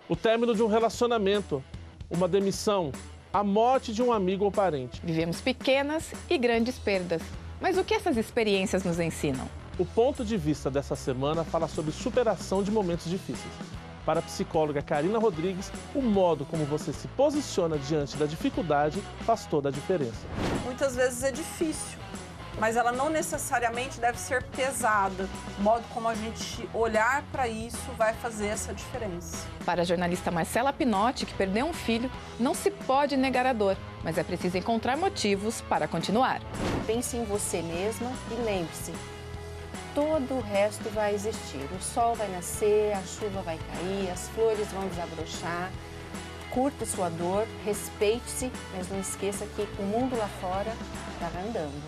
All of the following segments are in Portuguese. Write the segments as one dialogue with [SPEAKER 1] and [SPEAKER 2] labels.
[SPEAKER 1] o término de um relacionamento, uma demissão, a morte de um amigo ou parente.
[SPEAKER 2] Vivemos pequenas e grandes perdas. Mas o que essas experiências nos ensinam?
[SPEAKER 1] O ponto de vista dessa semana fala sobre superação de momentos difíceis. Para a psicóloga Karina Rodrigues, o modo como você se posiciona diante da dificuldade faz toda a diferença.
[SPEAKER 3] Muitas vezes é difícil, mas ela não necessariamente deve ser pesada. O modo como a gente olhar para isso vai fazer essa diferença.
[SPEAKER 2] Para a jornalista Marcela Pinotti, que perdeu um filho, não se pode negar a dor, mas é preciso encontrar motivos para continuar.
[SPEAKER 4] Pense em você mesma e lembre-se, todo o resto vai existir. O sol vai nascer, a chuva vai cair, as flores vão desabrochar. Curta sua dor, respeite-se, mas não esqueça que o mundo lá fora está andando.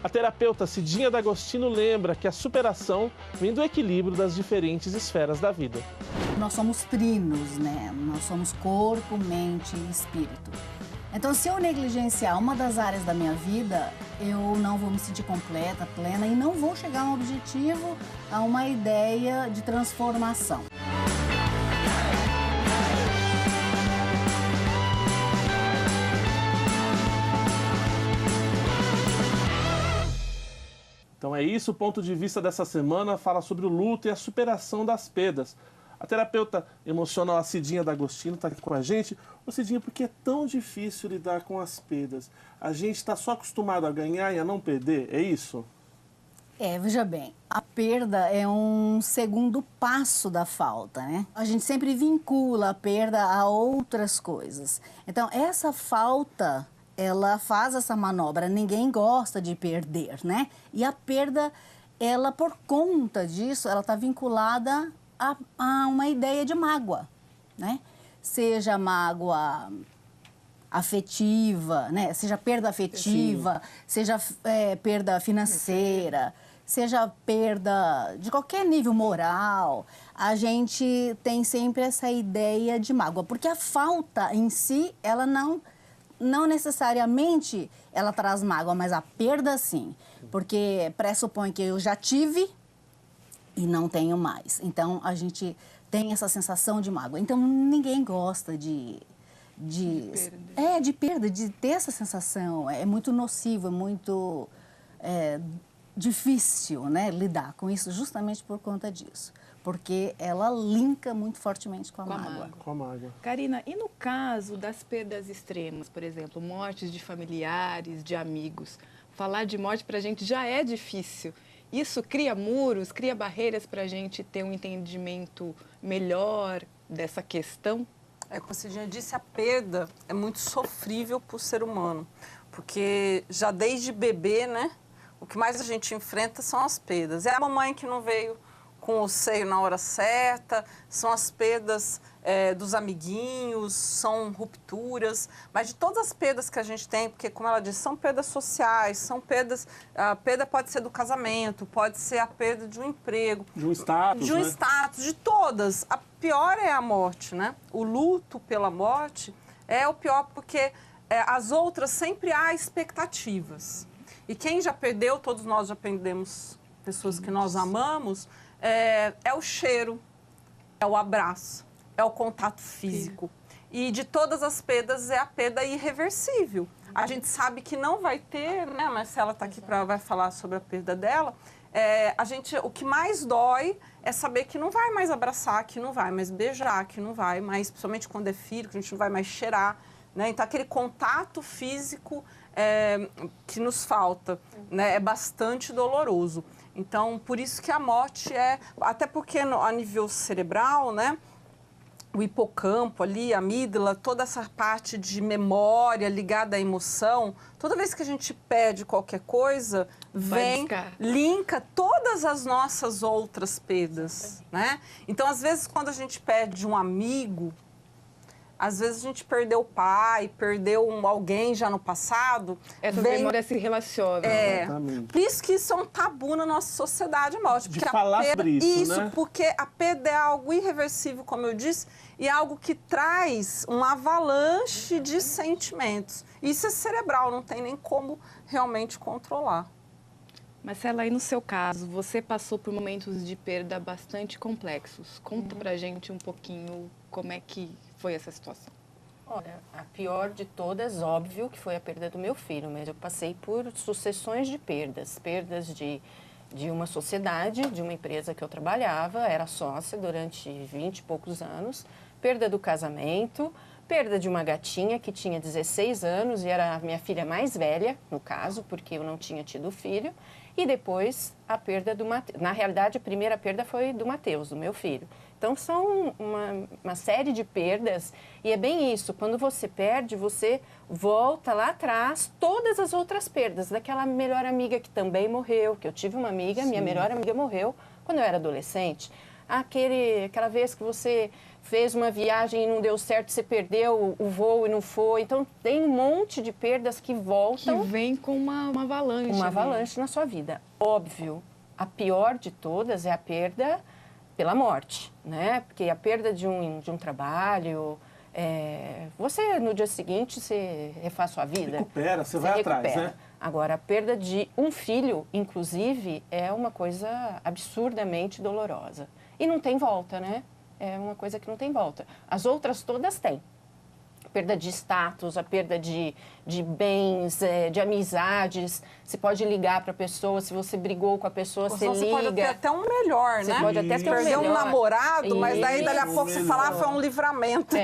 [SPEAKER 1] A terapeuta Cidinha D'Agostino lembra que a superação vem do equilíbrio das diferentes esferas da vida.
[SPEAKER 5] Nós somos trinos, né? Nós somos corpo, mente e espírito. Então, se eu negligenciar uma das áreas da minha vida, eu não vou me sentir completa, plena e não vou chegar a um objetivo, a uma ideia de transformação.
[SPEAKER 1] Então é isso, o ponto de vista dessa semana fala sobre o luto e a superação das perdas. A terapeuta emocional, a Cidinha D'Agostino, está aqui com a gente. Ô Cidinha, por que é tão difícil lidar com as perdas? A gente está só acostumado a ganhar e a não perder, é isso?
[SPEAKER 5] Veja bem, a perda é um segundo passo da falta, né? A gente sempre vincula a perda a outras coisas. Então, essa falta, ela faz essa manobra. Ninguém gosta de perder, né? E a perda, ela, por conta disso, ela está vinculada a uma ideia de mágoa, né? Seja mágoa afetiva, né? Seja perda afetiva, seja perda financeira, seja perda de qualquer nível moral. A gente tem sempre essa ideia de mágoa, porque a falta em si, ela não necessariamente ela traz mágoa, mas a perda sim, porque pressupõe que eu já tive e não tenho mais. Então, a gente tem essa sensação de mágoa. Então, ninguém gosta de perda, de ter essa sensação. É muito nocivo, é muito difícil, né, lidar com isso justamente por conta disso. Porque ela linka muito fortemente com a mágoa.
[SPEAKER 1] Com a mágoa.
[SPEAKER 2] Karina, e no caso das perdas extremas, por exemplo, mortes de familiares, de amigos, falar de morte para a gente já é difícil. Isso cria muros, cria barreiras para a gente ter um entendimento melhor dessa questão?
[SPEAKER 3] Como a Cidinha disse, a perda é muito sofrível para o ser humano. Porque já desde bebê, né, o que mais a gente enfrenta são as perdas. É a mamãe que não veio com o seio na hora certa, são as perdas dos amiguinhos, são rupturas, mas de todas as perdas que a gente tem, porque, como ela disse, são perdas sociais, são perdas... A perda pode ser do casamento, pode ser a perda de um emprego.
[SPEAKER 1] De um status,
[SPEAKER 3] de um status, de todas. A pior é a morte, né? O luto pela morte é o pior porque as outras sempre há expectativas. E quem já perdeu, todos nós já perdemos pessoas que nós amamos, é o cheiro, é o abraço, é o contato físico. E de todas as perdas é a perda irreversível. A gente sabe que não vai ter, né? A Marcela está aqui vai falar sobre a perda dela. O que mais dói é saber que não vai mais abraçar, que não vai mais beijar, que não vai mais, principalmente quando é filho, que a gente não vai mais cheirar, né? Então, aquele contato físico que nos falta, né? É bastante doloroso. Então, por isso que a morte até porque a nível cerebral, né? O hipocampo ali, a amígdala, toda essa parte de memória ligada à emoção, toda vez que a gente perde qualquer coisa, linka todas as nossas outras perdas, né? Então, às vezes, quando a gente perde um amigo, às vezes a gente perdeu o pai, perdeu alguém já no passado.
[SPEAKER 2] Essas memórias se relacionam.
[SPEAKER 3] Por isso que isso é um tabu na nossa sociedade, morte.
[SPEAKER 1] De falar sobre isso, né?
[SPEAKER 3] Porque a perda é algo irreversível, como eu disse, e é algo que traz uma avalanche de sentimentos. Isso é cerebral, não tem nem como realmente controlar.
[SPEAKER 2] Marcela, aí no seu caso, você passou por momentos de perda bastante complexos. Conta pra gente um pouquinho Como é que foi essa situação?
[SPEAKER 4] Olha, a pior de todas, óbvio, que foi a perda do meu filho, mas eu passei por sucessões de perdas. Perdas de uma sociedade, de uma empresa que eu trabalhava, era sócia durante 20 e poucos anos, perda do casamento, perda de uma gatinha que tinha 16 anos e era a minha filha mais velha, no caso, porque eu não tinha tido filho, e depois a perda do Mateus. Na realidade, a primeira perda foi do Mateus, do meu filho. Então, são uma série de perdas e é bem isso, quando você perde, você volta lá atrás todas as outras perdas, daquela melhor amiga que também morreu, que eu tive uma amiga, minha melhor amiga morreu quando eu era adolescente. Aquela vez que você fez uma viagem e não deu certo, você perdeu o voo e não foi. Então, tem um monte de perdas que voltam.
[SPEAKER 2] Que vem com uma avalanche.
[SPEAKER 4] Uma
[SPEAKER 2] né?
[SPEAKER 4] avalanche na sua vida. Óbvio, a pior de todas é a perda pela morte, né? Porque a perda de um trabalho, você no dia seguinte você refaz sua vida.
[SPEAKER 1] Recupera, você vai atrás, né?
[SPEAKER 4] Agora, a perda de um filho, inclusive, é uma coisa absurdamente dolorosa. E não tem volta, né? É uma coisa que não tem volta. As outras todas têm. A perda de status, a perda de bens, de amizades. Você pode ligar para a pessoa, se você brigou com a pessoa, você liga.
[SPEAKER 3] Você pode ter até um melhor,
[SPEAKER 4] Você
[SPEAKER 3] né?
[SPEAKER 4] pode até ter um
[SPEAKER 3] Perder
[SPEAKER 4] melhor.
[SPEAKER 3] um namorado, mas daí dali a
[SPEAKER 1] Isso,
[SPEAKER 3] pouco você falar foi um livramento.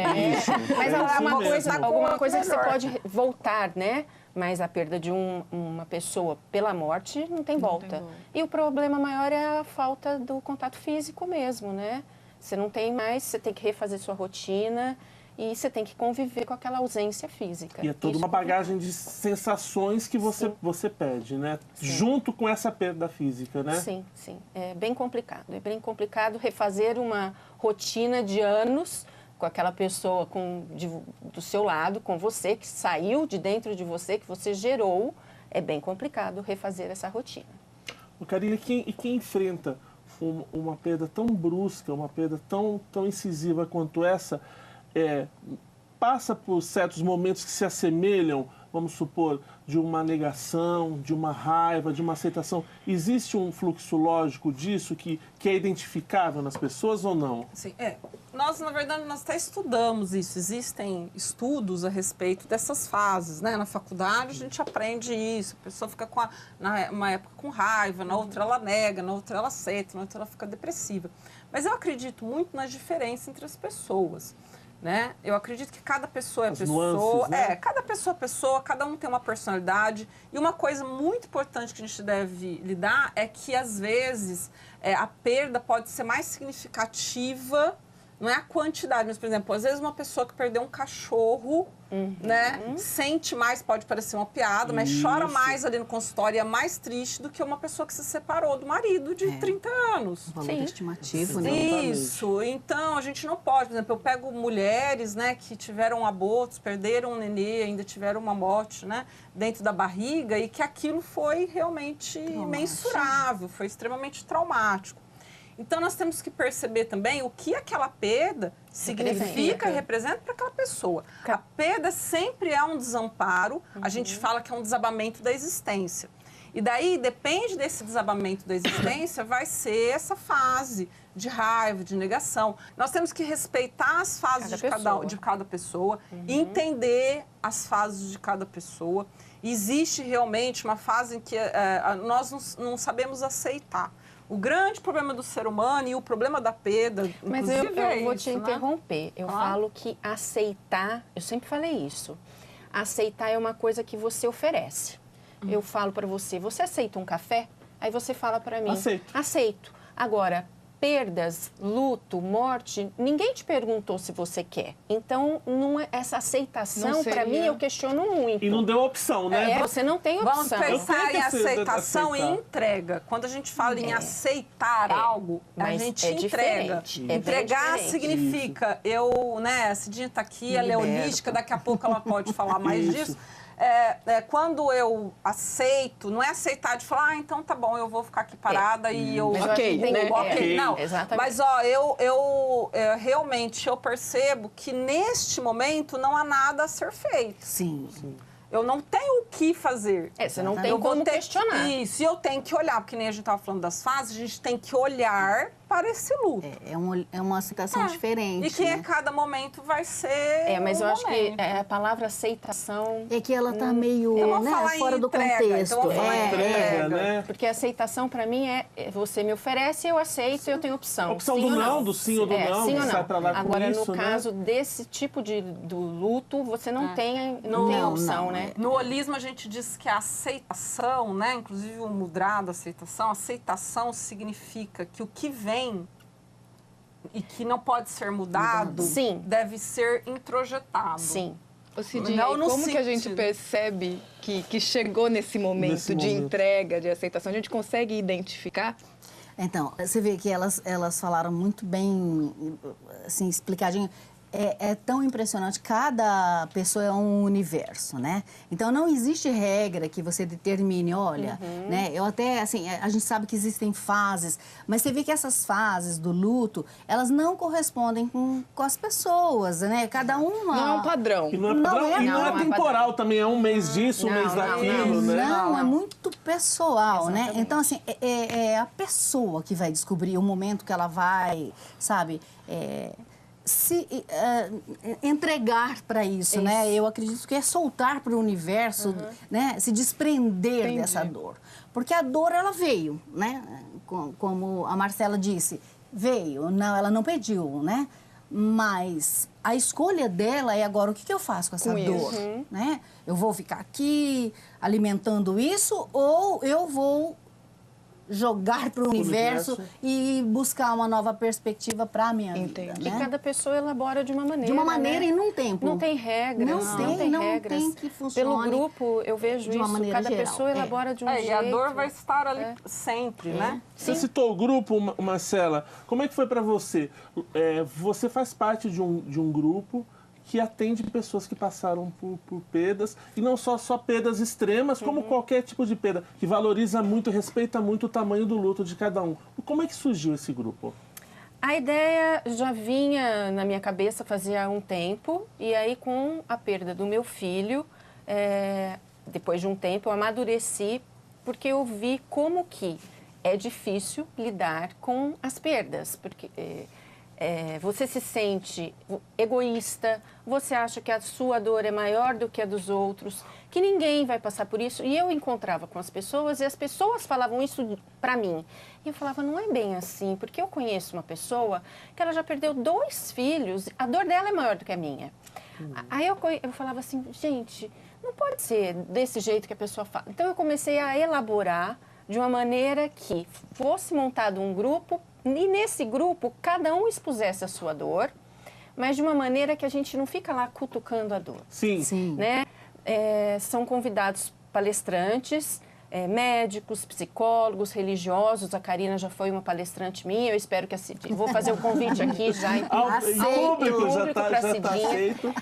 [SPEAKER 4] Mas alguma
[SPEAKER 3] Tá
[SPEAKER 4] coisa que você
[SPEAKER 3] melhor.
[SPEAKER 4] pode voltar, né? Mas a perda de uma pessoa pela morte não tem volta. E o problema maior é a falta do contato físico mesmo, né? Você não tem mais, você tem que refazer sua rotina e você tem que conviver com aquela ausência física.
[SPEAKER 1] E é toda uma bagagem de sensações que você perde, né? Junto com essa perda física, né?
[SPEAKER 4] Sim, sim. É bem complicado. É bem complicado refazer uma rotina de anos com aquela pessoa do seu lado, com você, que saiu de dentro de você, que você gerou. É bem complicado refazer essa rotina.
[SPEAKER 1] Karine, quem enfrenta uma perda tão brusca, uma perda tão incisiva quanto essa, passa por certos momentos que se assemelham, vamos supor, de uma negação, de uma raiva, de uma aceitação. Existe um fluxo lógico disso que é identificável nas pessoas ou não?
[SPEAKER 3] Sim, Nós, na verdade, nós até estudamos isso. Existem estudos a respeito dessas fases, né? Na faculdade a gente aprende isso. A pessoa fica numa época com raiva, na outra ela nega, na outra ela aceita, na outra ela fica depressiva. Mas eu acredito muito na diferença entre as pessoas. Né? Eu acredito que cada pessoa é pessoa,
[SPEAKER 1] nuances, né?
[SPEAKER 3] Cada pessoa é pessoa, cada um tem uma personalidade. E uma coisa muito importante que a gente deve lidar é que, às vezes, a perda pode ser mais significativa, não é a quantidade, mas, por exemplo, às vezes uma pessoa que perdeu um cachorro, né, sente mais, pode parecer uma piada, mas chora mais ali no consultório e é mais triste do que uma pessoa que se separou do marido de 30 anos.
[SPEAKER 5] O valor estimativo, né?
[SPEAKER 3] Isso, então a gente não pode, por exemplo, eu pego mulheres, né, que tiveram abortos, perderam um nenê, ainda tiveram uma morte, né, dentro da barriga e que aquilo foi realmente mensurável, foi extremamente traumático. Então nós temos que perceber também o que aquela perda significa e representa para aquela pessoa. A perda sempre é um desamparo, a gente fala que é um desabamento da existência. E daí, depende desse desabamento da existência, vai ser essa fase de raiva, de negação. Nós temos que respeitar as fases de cada pessoa, entender as fases de cada pessoa. Existe realmente uma fase em que nós não sabemos aceitar. O grande problema do ser humano e o problema da perda,
[SPEAKER 4] mas eu vou te interromper. Eu falo que aceitar, eu sempre falei isso. Aceitar é uma coisa que você oferece. Eu falo para você, você aceita um café? Aí você fala para mim, aceito. Agora, perdas, luto, morte, ninguém te perguntou se você quer. Então, essa aceitação, para mim, eu questiono muito.
[SPEAKER 1] E não deu opção, né?
[SPEAKER 4] Você não tem opção.
[SPEAKER 3] Vamos pensar em aceitação e entrega. Quando a gente fala em aceitar algo, a gente entrega. Entregar significa, a Cidinha está aqui, ela é holística, daqui a pouco ela pode falar mais disso. Quando eu aceito, não é aceitar de falar, então tá bom, eu vou ficar aqui parada e eu... Não,
[SPEAKER 4] exatamente.
[SPEAKER 3] Mas, eu realmente eu percebo que neste momento não há nada a ser feito.
[SPEAKER 5] Sim.
[SPEAKER 3] Eu não tenho o que fazer.
[SPEAKER 4] Você não tem como questionar.
[SPEAKER 3] Isso, e eu tenho que olhar, porque nem a gente estava falando das fases, a gente tem que olhar para esse luto.
[SPEAKER 5] É uma situação diferente.
[SPEAKER 3] E que
[SPEAKER 5] né?
[SPEAKER 3] a cada momento vai ser
[SPEAKER 4] Mas eu acho que
[SPEAKER 3] momento.
[SPEAKER 4] a palavra aceitação...
[SPEAKER 5] É que ela tá meio
[SPEAKER 3] Eu vou falar
[SPEAKER 5] fora
[SPEAKER 3] em
[SPEAKER 5] do
[SPEAKER 3] entrega,
[SPEAKER 5] contexto.
[SPEAKER 3] então eu vou falar em
[SPEAKER 1] Entrega, né?
[SPEAKER 4] Porque a aceitação, para mim, é você me oferece, eu aceito, eu tenho opção.
[SPEAKER 1] A opção
[SPEAKER 4] Sim
[SPEAKER 1] do
[SPEAKER 4] ou
[SPEAKER 1] não, do sim ou do não,
[SPEAKER 4] sim
[SPEAKER 1] que
[SPEAKER 4] ou
[SPEAKER 1] sai
[SPEAKER 4] não.
[SPEAKER 1] pra lá com
[SPEAKER 4] Agora,
[SPEAKER 1] isso,
[SPEAKER 4] no
[SPEAKER 1] né?
[SPEAKER 4] caso desse tipo do luto, você não tem opção, né?
[SPEAKER 3] No holismo, a gente diz que a aceitação, né, inclusive o mudra da aceitação significa que o que vem e que não pode ser mudado
[SPEAKER 4] Sim.
[SPEAKER 3] deve ser introjetado.
[SPEAKER 4] Sim.
[SPEAKER 2] Ô, Cidinha,
[SPEAKER 3] Não
[SPEAKER 2] e
[SPEAKER 3] no
[SPEAKER 2] como que a gente
[SPEAKER 3] sentido.
[SPEAKER 2] percebe que chegou nesse momento
[SPEAKER 1] Nesse
[SPEAKER 2] de
[SPEAKER 1] momento.
[SPEAKER 2] entrega, de aceitação? A gente consegue identificar?
[SPEAKER 5] Então, você vê que elas falaram muito bem, assim, explicadinho. É tão impressionante, cada pessoa é um universo, né? Então, não existe regra que você determine, olha, né? Eu até, assim, a gente sabe que existem fases, mas você vê que essas fases do luto, elas não correspondem com as pessoas, né? Cada uma...
[SPEAKER 2] Não é um padrão.
[SPEAKER 1] E não é padrão, e não é
[SPEAKER 4] não é
[SPEAKER 1] temporal também, é um mês disso, um
[SPEAKER 4] Não,
[SPEAKER 1] mês
[SPEAKER 4] não,
[SPEAKER 1] daquilo, né?
[SPEAKER 5] Não, é muito pessoal, né?
[SPEAKER 4] Exatamente.
[SPEAKER 5] Então, assim, é a pessoa que vai descobrir o momento que ela vai, sabe, se entregar para isso, né? Eu acredito que é soltar para o universo, né? Se desprender
[SPEAKER 2] Entendi.
[SPEAKER 5] dessa dor. Porque a dor, ela veio, né? Como a Marcela disse, veio, não, ela não pediu, né? Mas a escolha dela é agora, o que eu faço com essa
[SPEAKER 2] Com
[SPEAKER 5] dor?
[SPEAKER 2] isso.
[SPEAKER 5] Né? Eu vou ficar aqui alimentando isso ou eu vou jogar para o universo e buscar uma nova perspectiva para a minha vida,
[SPEAKER 2] Entendi.
[SPEAKER 4] E
[SPEAKER 5] né?
[SPEAKER 4] cada pessoa elabora de uma maneira.
[SPEAKER 5] De uma maneira
[SPEAKER 4] né?
[SPEAKER 5] e num tempo.
[SPEAKER 4] Não tem regras.
[SPEAKER 5] Não tem, não
[SPEAKER 4] regras.
[SPEAKER 5] tem que funcione
[SPEAKER 4] Pelo grupo, eu vejo
[SPEAKER 5] de uma
[SPEAKER 4] isso.
[SPEAKER 5] maneira
[SPEAKER 4] Cada
[SPEAKER 5] geral.
[SPEAKER 4] pessoa elabora de um jeito.
[SPEAKER 3] E a dor vai estar ali sempre, né?
[SPEAKER 1] Você citou o grupo, Marcela. Como é que foi para você? Você faz parte de um grupo que atende pessoas que passaram por perdas, e não só perdas extremas, como qualquer tipo de perda, que valoriza muito, respeita muito o tamanho do luto de cada um. Como é que surgiu esse grupo?
[SPEAKER 4] A ideia já vinha na minha cabeça fazia um tempo, e aí com a perda do meu filho, depois de um tempo, eu amadureci, porque eu vi como que é difícil lidar com as perdas, porque você se sente egoísta, você acha que a sua dor é maior do que a dos outros, que ninguém vai passar por isso. E eu encontrava com as pessoas e as pessoas falavam isso para mim. E eu falava, não é bem assim, porque eu conheço uma pessoa que ela já perdeu 2 filhos, a dor dela é maior do que a minha. Aí eu falava assim, gente, não pode ser desse jeito que a pessoa fala. Então eu comecei a elaborar de uma maneira que fosse montado um grupo e nesse grupo cada um expusesse a sua dor, mas de uma maneira que a gente não fica lá cutucando a dor.
[SPEAKER 1] Sim.
[SPEAKER 4] Né? São convidados palestrantes, médicos, psicólogos, religiosos. A Karina já foi uma palestrante minha, eu espero que vou fazer o convite aqui já em
[SPEAKER 1] público já está
[SPEAKER 4] pra
[SPEAKER 1] aceito.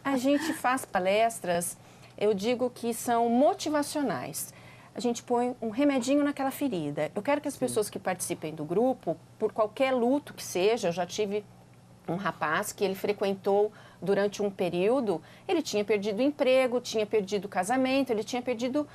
[SPEAKER 4] A gente faz palestras, eu digo que são motivacionais. A gente põe um remedinho naquela ferida. Eu quero que as pessoas que participem do grupo, por qualquer luto que seja, eu já tive um rapaz que ele frequentou durante um período, ele tinha perdido o emprego, tinha perdido o casamento, ele tinha perdido...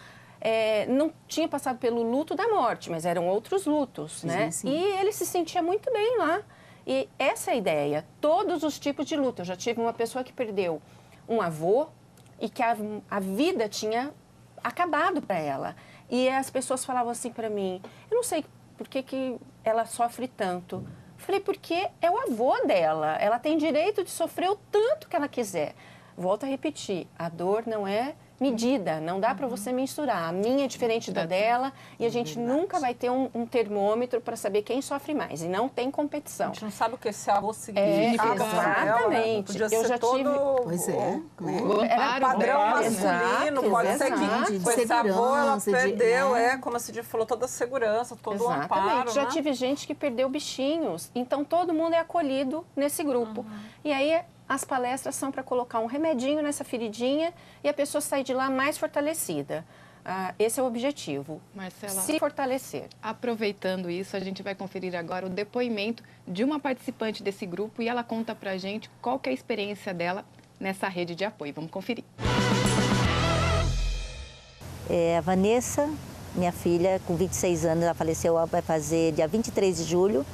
[SPEAKER 4] não tinha passado pelo luto da morte, mas eram outros lutos, né?
[SPEAKER 5] Sim.
[SPEAKER 4] E ele se sentia muito bem lá. E essa é a ideia, todos os tipos de luto. Eu já tive uma pessoa que perdeu um avô e que a vida tinha acabado para ela. E as pessoas falavam assim para mim, eu não sei por que ela sofre tanto. Falei, porque é o avô dela, ela tem direito de sofrer o tanto que ela quiser. Volto a repetir, a dor não é medida, não dá para você mensurar. A minha é diferente da dela e a gente nunca vai ter um termômetro para saber quem sofre mais. E não tem competição.
[SPEAKER 3] A gente não sabe o que esse avô significa.
[SPEAKER 4] Exatamente.
[SPEAKER 3] Podia
[SPEAKER 4] Eu
[SPEAKER 3] ser
[SPEAKER 4] já
[SPEAKER 3] todo...
[SPEAKER 4] tive...
[SPEAKER 5] Pois é.
[SPEAKER 4] Era
[SPEAKER 3] Padrão
[SPEAKER 4] amparo,
[SPEAKER 3] masculino,
[SPEAKER 4] exato,
[SPEAKER 3] pode ser
[SPEAKER 4] exato.
[SPEAKER 3] que
[SPEAKER 5] De
[SPEAKER 3] com esse avô ela
[SPEAKER 5] segurança,
[SPEAKER 3] perdeu,
[SPEAKER 5] né?
[SPEAKER 3] como a Cidinha falou, toda a segurança, todo o
[SPEAKER 4] Exatamente.
[SPEAKER 3] amparo.
[SPEAKER 4] Já
[SPEAKER 3] né?
[SPEAKER 4] tive gente que perdeu bichinhos, então todo mundo é acolhido nesse grupo. E aí as palestras são para colocar um remedinho nessa feridinha e a pessoa sair de lá mais fortalecida. Esse é o objetivo.
[SPEAKER 2] Marcela,
[SPEAKER 4] Se fortalecer.
[SPEAKER 2] aproveitando isso, a gente vai conferir agora o depoimento de uma participante desse grupo e ela conta pra gente qual que é a experiência dela nessa rede de apoio. Vamos conferir.
[SPEAKER 6] A Vanessa, minha filha, com 26 anos, ela faleceu, vai fazer dia 23 de julho.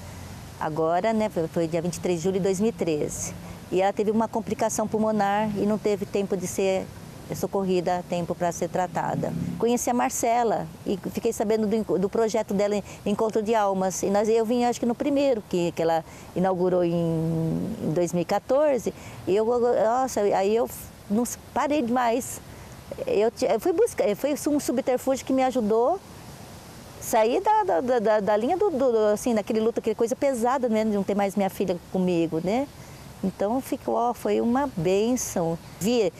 [SPEAKER 6] agora, né, foi dia 23 de julho de 2013. E ela teve uma complicação pulmonar e não teve tempo de ser socorrida a tempo para ser tratada. Conheci a Marcela e fiquei sabendo do projeto dela, Encontro de Almas. E eu vim, acho que no primeiro, que ela inaugurou em 2014. E nossa, aí eu não parei mais. Eu fui buscar, foi um subterfúgio que me ajudou a sair da linha assim, daquele luto, aquela coisa pesada mesmo, de não ter mais minha filha comigo, né? Então foi uma bênção. Vi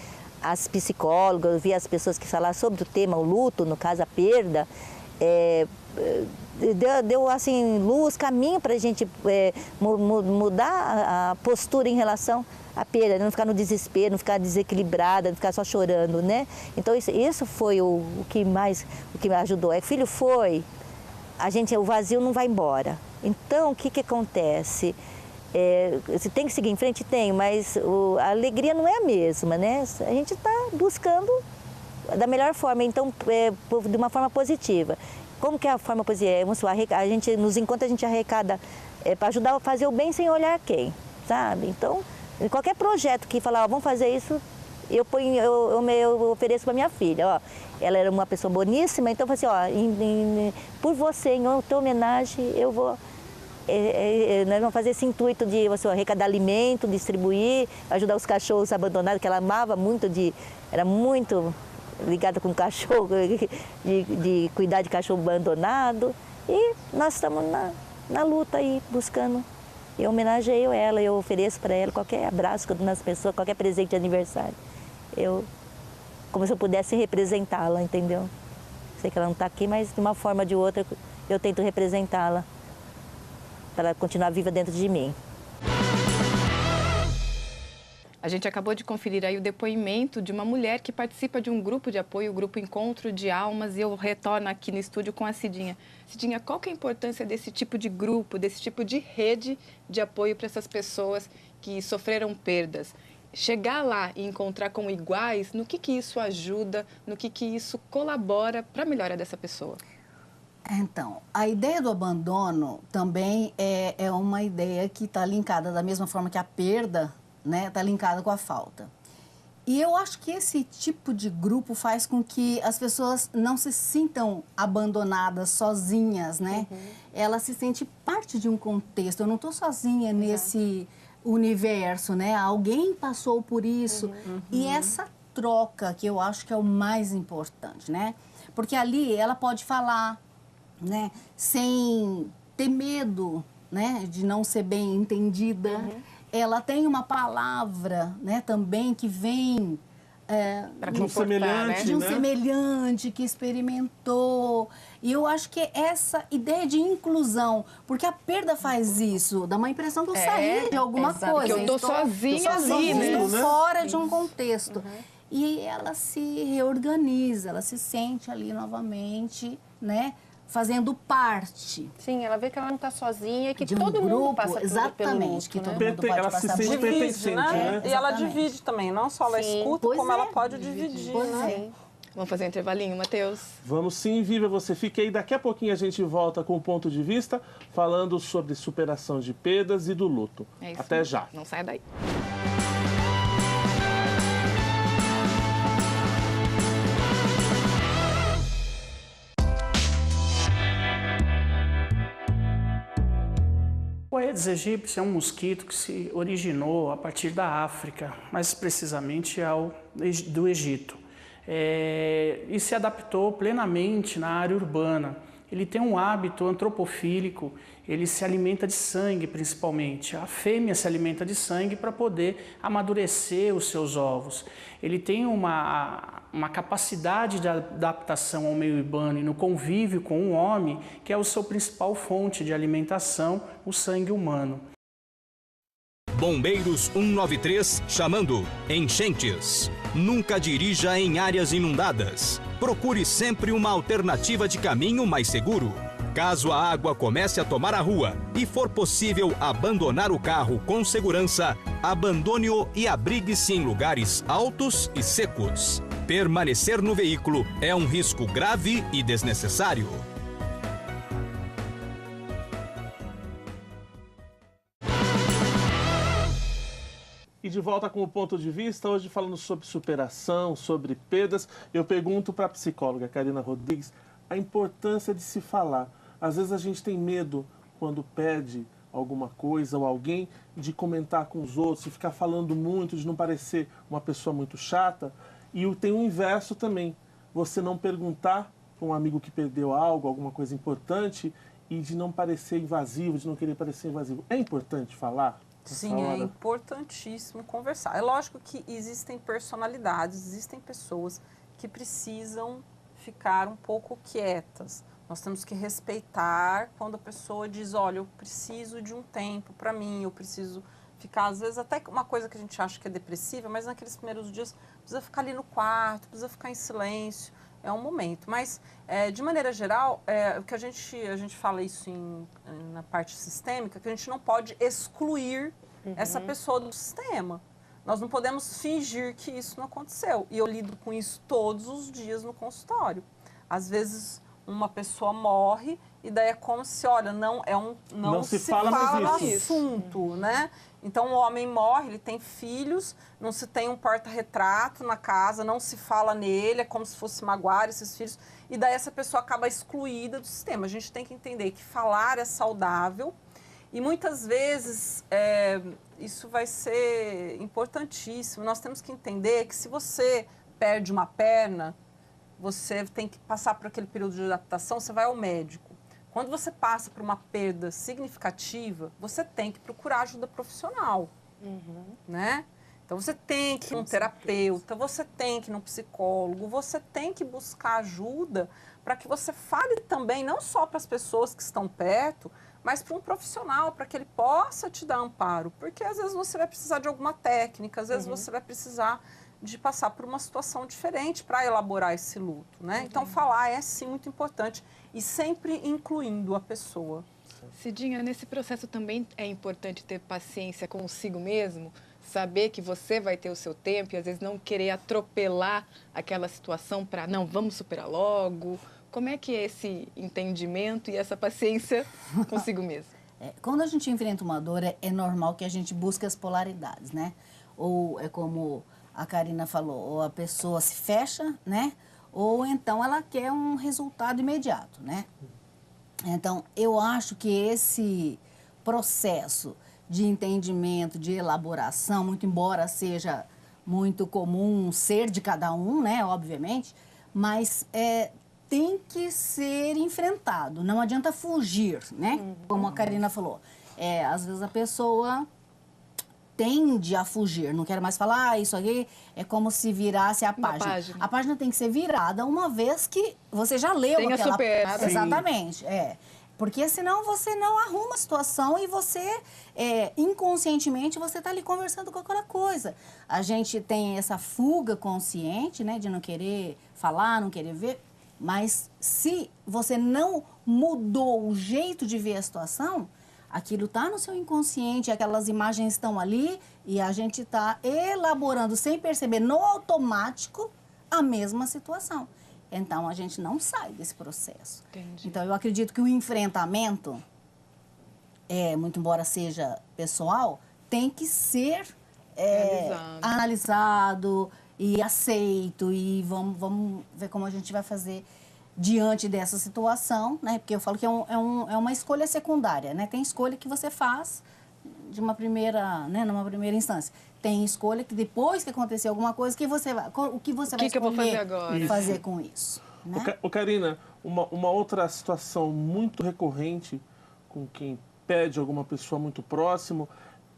[SPEAKER 6] as psicólogas, vi as pessoas que falaram sobre o tema, o luto, no caso a perda, deu assim, luz, caminho para a gente mudar a postura em relação à perda, não ficar no desespero, não ficar desequilibrada, não ficar só chorando, né? Então isso foi o que me ajudou. Filho foi, o vazio não vai embora. Então o que acontece? Você tem que seguir em frente? Tem, mas a alegria não é a mesma, né? A gente está buscando da melhor forma, então, de uma forma positiva. Como que é a forma positiva? A gente, nos encontros, a gente arrecada para ajudar a fazer o bem sem olhar quem, sabe? Então, qualquer projeto que falar, vamos fazer isso, eu ofereço para minha filha. Ó, ela era uma pessoa boníssima, então eu falei assim, por você, em tua homenagem, eu vou... nós vamos fazer esse intuito de arrecadar alimento, distribuir, ajudar os cachorros abandonados, que ela amava muito, era muito ligada com cachorro, de cuidar de cachorro abandonado. E nós estamos na luta aí, buscando. Eu homenageio ela, eu ofereço para ela qualquer abraço que eu dou nas pessoas, qualquer presente de aniversário. Como se eu pudesse representá-la, entendeu? Sei que ela não está aqui, mas de uma forma ou de outra eu tento representá-la, para ela continuar viva dentro de mim.
[SPEAKER 2] A gente acabou de conferir aí o depoimento de uma mulher que participa de um grupo de apoio, o Grupo Encontro de Almas, e eu retorno aqui no estúdio com a Cidinha. Cidinha, qual que é a importância desse tipo de grupo, desse tipo de rede de apoio para essas pessoas que sofreram perdas? Chegar lá e encontrar com iguais, no que isso ajuda, no que isso colabora para a melhora dessa pessoa?
[SPEAKER 5] Então, a ideia do abandono também é uma ideia que está linkada da mesma forma que a perda, né, está linkada com a falta. E eu acho que esse tipo de grupo faz com que as pessoas não se sintam abandonadas, sozinhas, né? Uhum. Ela se sente parte de um contexto. Eu não estou sozinha nesse universo, né? Alguém passou por isso. Uhum. E essa troca que eu acho que é o mais importante, né? Porque ali ela pode falar, né, sem ter medo, né, de não ser bem entendida. Uhum. Ela tem uma palavra, né, também que vem
[SPEAKER 2] de um semelhante,
[SPEAKER 5] de um semelhante que experimentou. E eu acho que essa ideia de inclusão, porque a perda faz isso, dá uma impressão que eu saí de alguma coisa.
[SPEAKER 2] Que eu tô sozinha ali, né?
[SPEAKER 5] Estou fora de um contexto. Uhum. E ela se reorganiza, ela se sente ali novamente, né, fazendo parte.
[SPEAKER 4] Sim, ela vê que ela não está sozinha e que
[SPEAKER 5] de
[SPEAKER 4] todo
[SPEAKER 5] grupo,
[SPEAKER 4] mundo passa
[SPEAKER 5] exatamente,
[SPEAKER 4] pelo luto,
[SPEAKER 5] que
[SPEAKER 4] né?
[SPEAKER 5] todo mundo pode
[SPEAKER 1] ela
[SPEAKER 5] passar
[SPEAKER 1] se sente pertencente, né?
[SPEAKER 3] E ela divide também, não só ela escuta, como ela pode dividir, né?
[SPEAKER 2] Vamos fazer um intervalinho, Matheus?
[SPEAKER 1] Vamos sim, Viva, você fica aí. Daqui a pouquinho a gente volta com o ponto de vista, falando sobre superação de perdas e do luto. Até já.
[SPEAKER 2] Não saia daí.
[SPEAKER 7] O Aedes aegypti é um mosquito que se originou a partir da África, mais precisamente do Egito. E se adaptou plenamente na área urbana. Ele tem um hábito antropofílico, ele se alimenta de sangue principalmente. A fêmea se alimenta de sangue para poder amadurecer os seus ovos. Ele tem uma capacidade de adaptação ao meio urbano e no convívio com o homem, que é a sua principal fonte de alimentação, o sangue humano.
[SPEAKER 8] Bombeiros 193 chamando. Enchentes. Nunca dirija em áreas inundadas. Procure sempre uma alternativa de caminho mais seguro. Caso a água comece a tomar a rua e for possível abandonar o carro com segurança, abandone-o e abrigue-se em lugares altos e secos. Permanecer no veículo é um risco grave e desnecessário.
[SPEAKER 1] de volta com o Ponto de Vista, hoje falando sobre superação, sobre perdas. Eu pergunto para a psicóloga Karina Rodrigues a importância de se falar. Às vezes a gente tem medo, quando perde alguma coisa ou alguém, de comentar com os outros, de ficar falando muito, de não parecer uma pessoa muito chata. E tem o inverso também, você não perguntar para um amigo que perdeu algo, alguma coisa importante, e de não parecer invasivo, de não querer parecer invasivo. É importante falar?
[SPEAKER 3] Sim, é importantíssimo conversar. É lógico que existem personalidades, existem pessoas que precisam ficar um pouco quietas. Nós temos que respeitar quando a pessoa diz, olha, eu preciso de um tempo para mim, eu preciso ficar, às vezes, até uma coisa que a gente acha que é depressiva, mas naqueles primeiros dias precisa ficar ali no quarto, precisa ficar em silêncio, é um momento. Mas, de maneira geral, o que a gente fala isso na parte sistêmica, que a gente não pode excluir essa pessoa do sistema. Nós não podemos fingir que isso não aconteceu. E eu lido com isso todos os dias no consultório. Às vezes, uma pessoa morre e daí é como se, olha, não se fala no assunto, né? Então, o homem morre, ele tem filhos, não se tem um porta-retrato na casa, não se fala nele, é como se fosse magoar esses filhos. E daí essa pessoa acaba excluída do sistema. A gente tem que entender que falar é saudável e muitas vezes isso vai ser importantíssimo. Nós temos que entender que se você perde uma perna, você tem que passar por aquele período de adaptação, você vai ao médico. Quando você passa por uma perda significativa, você tem que procurar ajuda profissional, né? Então, você tem que ir num terapeuta, você tem que ir num psicólogo, você tem que buscar ajuda para que você fale também, não só para as pessoas que estão perto, mas para um profissional, para que ele possa te dar amparo. Porque, às vezes, você vai precisar de alguma técnica, às vezes você vai precisar de passar por uma situação diferente para elaborar esse luto, né? Então, falar é, sim, muito importante e sempre incluindo a pessoa.
[SPEAKER 2] Cidinha, nesse processo também é importante ter paciência consigo mesmo, saber que você vai ter o seu tempo e, às vezes, não querer atropelar aquela situação para, não, vamos superar logo. Como é que é esse entendimento e essa paciência consigo mesmo?
[SPEAKER 5] Quando a gente enfrenta uma dor, é normal que a gente busque as polaridades, né? Ou é como a Karina falou, ou a pessoa se fecha, né? Ou então ela quer um resultado imediato, né? Então, eu acho que esse processo de entendimento, de elaboração, muito embora seja muito comum ser de cada um, né? Obviamente, mas tem que ser enfrentado, não adianta fugir, né? Como a Karina falou, às vezes a pessoa tende a fugir, não quero mais falar, isso aqui é como se virasse a página. A página tem que ser virada uma vez que você já leu aquela...
[SPEAKER 2] superado.
[SPEAKER 5] Exatamente, porque senão você não arruma a situação e você, inconscientemente, você está ali conversando com aquela coisa. A gente tem essa fuga consciente, né, de não querer falar, não querer ver, mas se você não mudou o jeito de ver a situação, aquilo está no seu inconsciente, aquelas imagens estão ali e a gente está elaborando sem perceber, no automático, a mesma situação. Então, a gente não sai desse processo.
[SPEAKER 2] Entendi.
[SPEAKER 5] Então, eu acredito que o enfrentamento, muito embora seja pessoal, tem que ser analisado e aceito. E vamos ver como a gente vai fazer diante dessa situação, né? Porque eu falo que é uma escolha secundária, né? Tem escolha que você faz de uma primeira, né? Numa primeira instância. Tem escolha que depois que acontecer alguma coisa, o que você vai escolher
[SPEAKER 2] que eu vou fazer agora?
[SPEAKER 5] Fazer com isso, né?
[SPEAKER 1] Karina, uma outra situação muito recorrente com quem perde alguma pessoa muito próximo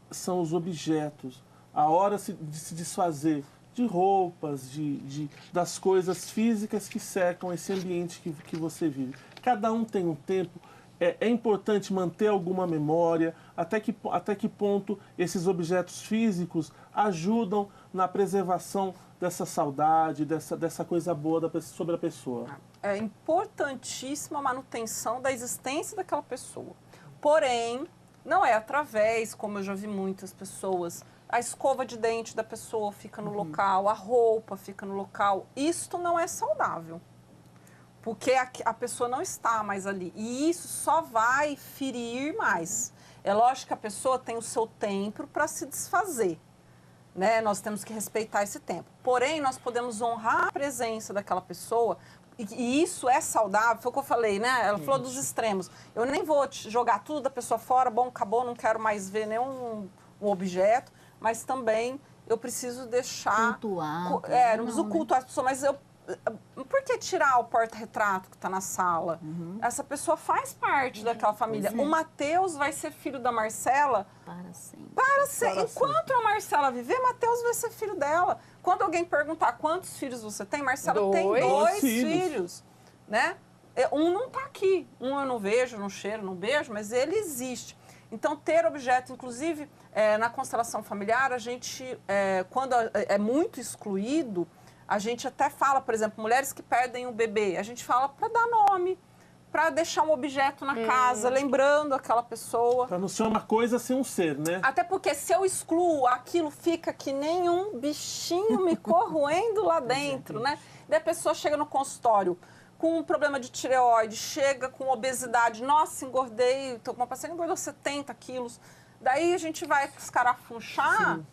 [SPEAKER 1] são os objetos. A hora de se desfazer de roupas, das coisas físicas que cercam esse ambiente que você vive. Cada um tem um tempo. É importante manter alguma memória, até que ponto esses objetos físicos ajudam na preservação dessa saudade, dessa coisa boa sobre a pessoa.
[SPEAKER 3] É importantíssima a manutenção da existência daquela pessoa. Porém, não é através, como eu já vi muitas pessoas, a escova de dente da pessoa fica no local, a roupa fica no local. Isto não é saudável. Porque a pessoa não está mais ali. E isso só vai ferir mais. É lógico que a pessoa tem o seu tempo para se desfazer, né? Nós temos que respeitar esse tempo. Porém, nós podemos honrar a presença daquela pessoa, e isso é saudável, foi o que eu falei, né? Ela falou dos extremos. Eu nem vou jogar tudo da pessoa fora, bom, acabou, não quero mais ver nenhum objeto, mas também eu preciso deixar...
[SPEAKER 5] Cultuar.
[SPEAKER 3] Não preciso cultuar as pessoas, mas por que tirar o porta-retrato que está na sala? Essa pessoa faz parte daquela família. O Matheus vai ser filho da Marcela...
[SPEAKER 5] Para sempre.
[SPEAKER 3] Enquanto a Marcela viver, Matheus vai ser filho dela. Quando alguém perguntar quantos filhos você tem, Marcela tem 2 filhos, né? Um não está aqui. Um eu não vejo, não cheiro, não beijo, mas ele existe. Então, ter objeto, inclusive, na constelação familiar, a gente, quando é muito excluído, a gente até fala, por exemplo, mulheres que perdem um bebê, a gente fala para dar nome, para deixar um objeto na casa, lembrando aquela pessoa.
[SPEAKER 1] Para não ser uma coisa sem um ser, né?
[SPEAKER 3] Até porque se eu excluo, aquilo fica que nem um bichinho me corroendo lá dentro, né? Daí a pessoa chega no consultório com um problema de tireoide, chega com obesidade, nossa, engordei, uma paciente engordou 70 quilos. Daí a gente vai escarafunchar... Sim.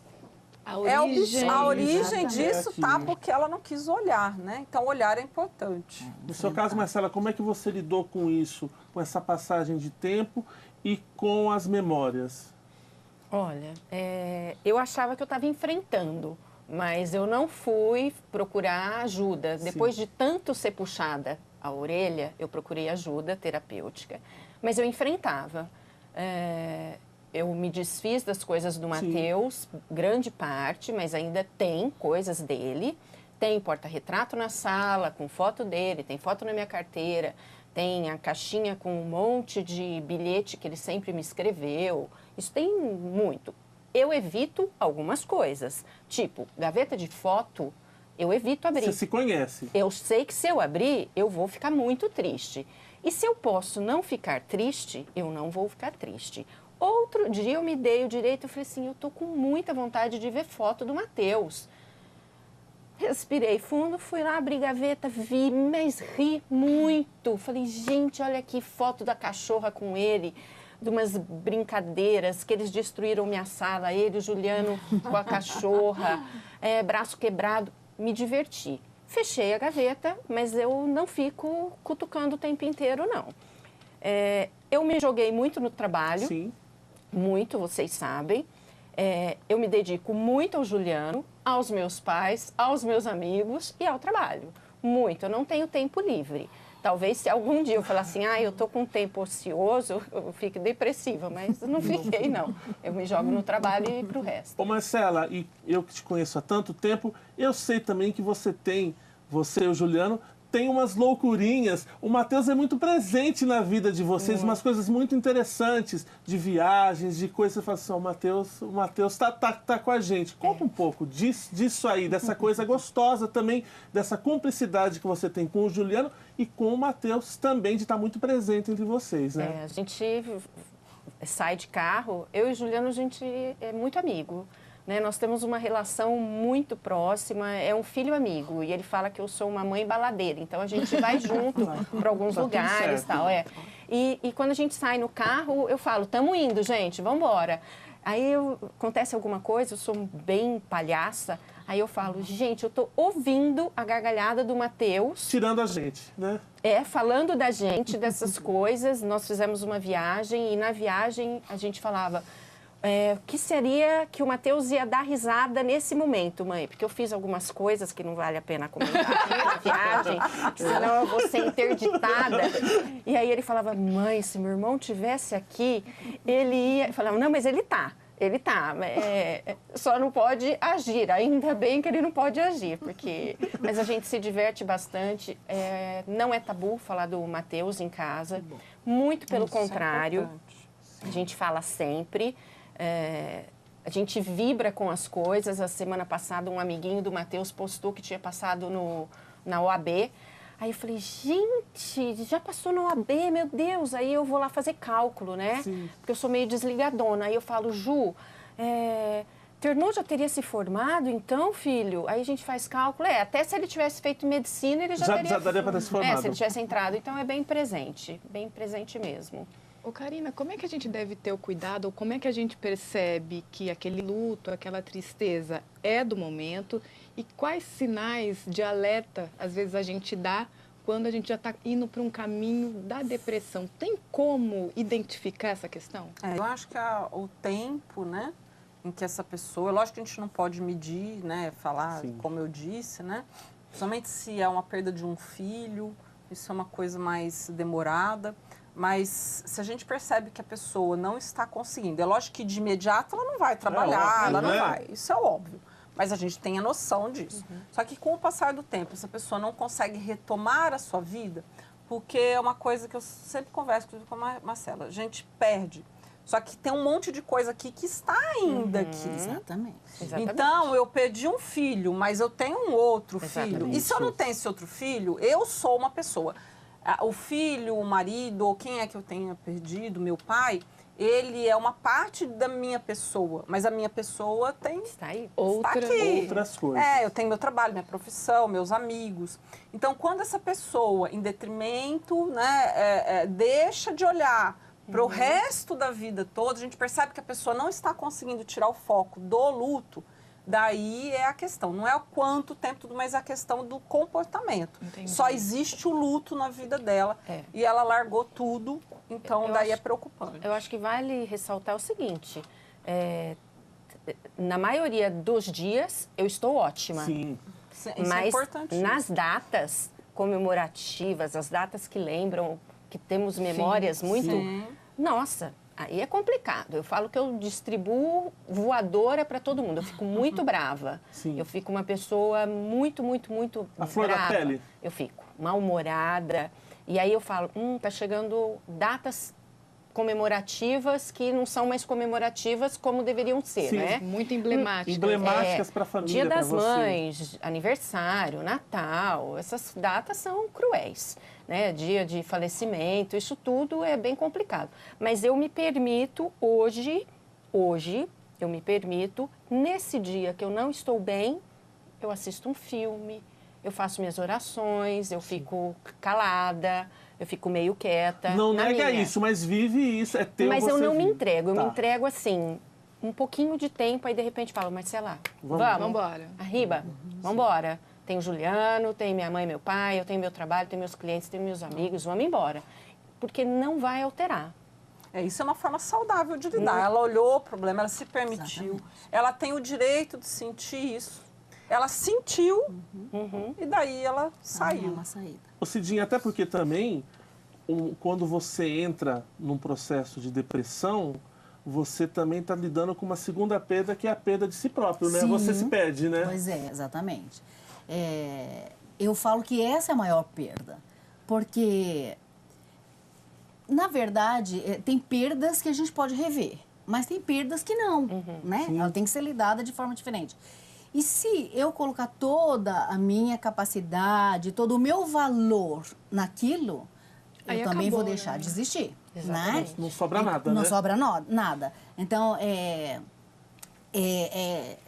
[SPEAKER 3] A origem disso tá porque ela não quis olhar, né? Então, olhar é importante.
[SPEAKER 1] No seu caso, Marcela, como é que você lidou com isso, com essa passagem de tempo e com as memórias?
[SPEAKER 4] Olha, eu achava que eu estava enfrentando, mas eu não fui procurar ajuda. Depois de tanto ser puxada a orelha, eu procurei ajuda terapêutica. Mas eu enfrentava. Eu me desfiz das coisas do Matheus, grande parte, mas ainda tem coisas dele. Tem porta-retrato na sala, com foto dele, tem foto na minha carteira, tem a caixinha com um monte de bilhete que ele sempre me escreveu. Isso tem muito. Eu evito algumas coisas, tipo, gaveta de foto, eu evito abrir.
[SPEAKER 1] Você se conhece.
[SPEAKER 4] Eu sei que se eu abrir, eu vou ficar muito triste. E se eu posso não ficar triste, eu não vou ficar triste. Outro dia eu me dei o direito, eu falei assim, eu tô com muita vontade de ver foto do Matheus. Respirei fundo, fui lá, abri gaveta, vi, mas ri muito. Falei, gente, olha aqui, foto da cachorra com ele, de umas brincadeiras que eles destruíram minha sala, ele, o Juliano com a cachorra, braço quebrado. Me diverti. Fechei a gaveta, mas eu não fico cutucando o tempo inteiro, não. Eu me joguei muito no trabalho.
[SPEAKER 1] Sim.
[SPEAKER 4] Muito, vocês sabem. Eu me dedico muito ao Juliano, aos meus pais, aos meus amigos e ao trabalho. Muito, eu não tenho tempo livre. Talvez se algum dia eu falar assim, eu tô com tempo ocioso, eu fico depressiva, mas não fiquei, não. Eu me jogo no trabalho e pro resto.
[SPEAKER 1] Ô Marcela, e eu que te conheço há tanto tempo, eu sei também que você e o Juliano, tem umas loucurinhas. O Matheus é muito presente na vida de vocês, umas coisas muito interessantes, de viagens, de coisas. Você fala assim, o Matheus tá com a gente. Conta um pouco disso aí, dessa coisa gostosa também, dessa cumplicidade que você tem com o Juliano e com o Matheus também, de estar muito presente entre vocês, né?
[SPEAKER 4] A gente sai de carro, eu e o Juliano, a gente é muito amigo. Né? Nós temos uma relação muito próxima, é um filho amigo, e ele fala que eu sou uma mãe baladeira, então a gente vai junto para alguns lugares e tal. E quando a gente sai no carro, eu falo, tamo indo, gente, vamos embora. Aí acontece alguma coisa, eu sou bem palhaça, aí eu falo, gente, eu tô ouvindo a gargalhada do Matheus.
[SPEAKER 1] Tirando a gente, né?
[SPEAKER 4] Falando da gente, dessas coisas. Nós fizemos uma viagem e na viagem a gente falava... o que seria que o Matheus ia dar risada nesse momento, mãe? Porque eu fiz algumas coisas que não vale a pena comentar aqui na viagem, senão eu vou ser interditada. E aí ele falava, mãe, se meu irmão tivesse aqui, ele ia... Eu falava, não, mas ele tá, só não pode agir. Ainda bem que ele não pode agir, mas a gente se diverte bastante. Não é tabu falar do Matheus em casa, muito pelo contrário. A gente fala sempre... a gente vibra com as coisas. A semana passada, um amiguinho do Matheus postou que tinha passado na OAB. Aí eu falei, gente, já passou na OAB, meu Deus. Aí eu vou lá fazer cálculo, né? Sim. Porque eu sou meio desligadona. Aí eu falo, Ju, Ternou já teria se formado, então, filho? Aí a gente faz cálculo. Até se ele tivesse feito medicina, ele já teria...
[SPEAKER 1] Já daria para ter se formado.
[SPEAKER 4] Se ele tivesse entrado. Então, é bem presente mesmo.
[SPEAKER 2] Ô Karina, como é que a gente deve ter o cuidado, ou como é que a gente percebe que aquele luto, aquela tristeza é do momento e quais sinais de alerta, às vezes, a gente dá quando a gente já está indo para um caminho da depressão? Tem como identificar essa questão?
[SPEAKER 3] Eu acho que o tempo, né, em que essa pessoa... Lógico que a gente não pode medir, né, falar, Sim. como eu disse, né? Somente se é uma perda de um filho, isso é uma coisa mais demorada. Mas se a gente percebe que a pessoa não está conseguindo, é lógico que de imediato ela não vai trabalhar, ela não vai, isso é óbvio. Mas a gente tem a noção disso. Só que com o passar do tempo, essa pessoa não consegue retomar a sua vida, porque é uma coisa que eu sempre converso com a Marcela, a gente perde. Só que tem um monte de coisa aqui que está ainda aqui.
[SPEAKER 5] Exatamente.
[SPEAKER 3] Então, eu perdi um filho, mas eu tenho um outro filho. E se eu não tenho esse outro filho, eu sou uma pessoa. O filho, o marido, ou quem é que eu tenha perdido, meu pai, ele é uma parte da minha pessoa. Mas a minha pessoa tem...
[SPEAKER 2] Está aí.
[SPEAKER 1] Outras coisas.
[SPEAKER 3] Eu tenho meu trabalho, minha profissão, meus amigos. Então, quando essa pessoa, em detrimento, né, deixa de olhar para o resto da vida toda, a gente percebe que a pessoa não está conseguindo tirar o foco do luto. Daí é a questão, não é o quanto tempo, tudo, mas a questão do comportamento.
[SPEAKER 2] Entendi.
[SPEAKER 3] Só existe o luto na vida dela e ela largou tudo, então daí é preocupante.
[SPEAKER 4] Eu acho que vale ressaltar o seguinte, na maioria dos dias eu estou ótima.
[SPEAKER 1] Sim.
[SPEAKER 3] Isso
[SPEAKER 4] mas
[SPEAKER 3] é importante.
[SPEAKER 4] nas datas comemorativas, as datas que lembram, que temos memórias muito... Nossa... Aí é complicado. Eu falo que eu distribuo voadora para todo mundo. Eu fico muito brava.
[SPEAKER 1] Sim.
[SPEAKER 4] Eu fico uma pessoa muito
[SPEAKER 1] A flor
[SPEAKER 4] brava.
[SPEAKER 1] da pele?
[SPEAKER 4] Eu fico mal-humorada. E aí eu falo, tá chegando datas comemorativas que não são mais comemorativas como deveriam ser,
[SPEAKER 1] Sim.
[SPEAKER 4] né?
[SPEAKER 2] Muito emblemáticas.
[SPEAKER 1] Emblemáticas para a família,
[SPEAKER 4] Dia das
[SPEAKER 1] pra você.
[SPEAKER 4] Mães, aniversário, Natal, essas datas são cruéis, né? Dia de falecimento, isso tudo é bem complicado. Mas eu me permito hoje, eu me permito, nesse dia que eu não estou bem, eu assisto um filme, eu faço minhas orações, eu fico calada, eu fico meio quieta.
[SPEAKER 1] Não nega
[SPEAKER 4] minha.
[SPEAKER 1] isso, mas vive isso, é teu.
[SPEAKER 4] Mas eu não me
[SPEAKER 1] vive.
[SPEAKER 4] entrego, eu
[SPEAKER 1] Tá.
[SPEAKER 4] me entrego assim, um pouquinho de tempo, aí de repente falo, Marcela, vamos
[SPEAKER 2] embora.
[SPEAKER 4] Arriba, vamos embora. Tem o Juliano, tem minha mãe e meu pai, eu tenho meu trabalho, tenho meus clientes, tenho meus amigos, vamos embora. Porque não vai alterar.
[SPEAKER 3] Isso é uma forma saudável de lidar. Ela olhou o problema, ela se permitiu.
[SPEAKER 5] Exatamente.
[SPEAKER 3] Ela tem o direito de sentir isso. Ela sentiu e daí ela saiu.
[SPEAKER 5] Uma saída.
[SPEAKER 1] Ô Cidinha, até porque também, quando você entra num processo de depressão, você também está lidando com uma segunda perda, que é a perda de si próprio, né?
[SPEAKER 5] Sim.
[SPEAKER 1] Você se perde, né?
[SPEAKER 5] Pois é, exatamente. Eu falo que essa é a maior perda, porque, na verdade, tem perdas que a gente pode rever, mas tem perdas que não, né? Ela tem que ser lidada de forma diferente. E se eu colocar toda a minha capacidade, todo o meu valor naquilo,
[SPEAKER 2] Aí
[SPEAKER 5] eu também
[SPEAKER 2] acabou,
[SPEAKER 5] vou deixar
[SPEAKER 2] né?
[SPEAKER 5] de existir,
[SPEAKER 4] Exatamente.
[SPEAKER 5] né?
[SPEAKER 1] Não sobra nada,
[SPEAKER 5] Não
[SPEAKER 1] né?
[SPEAKER 5] sobra nada. Então, é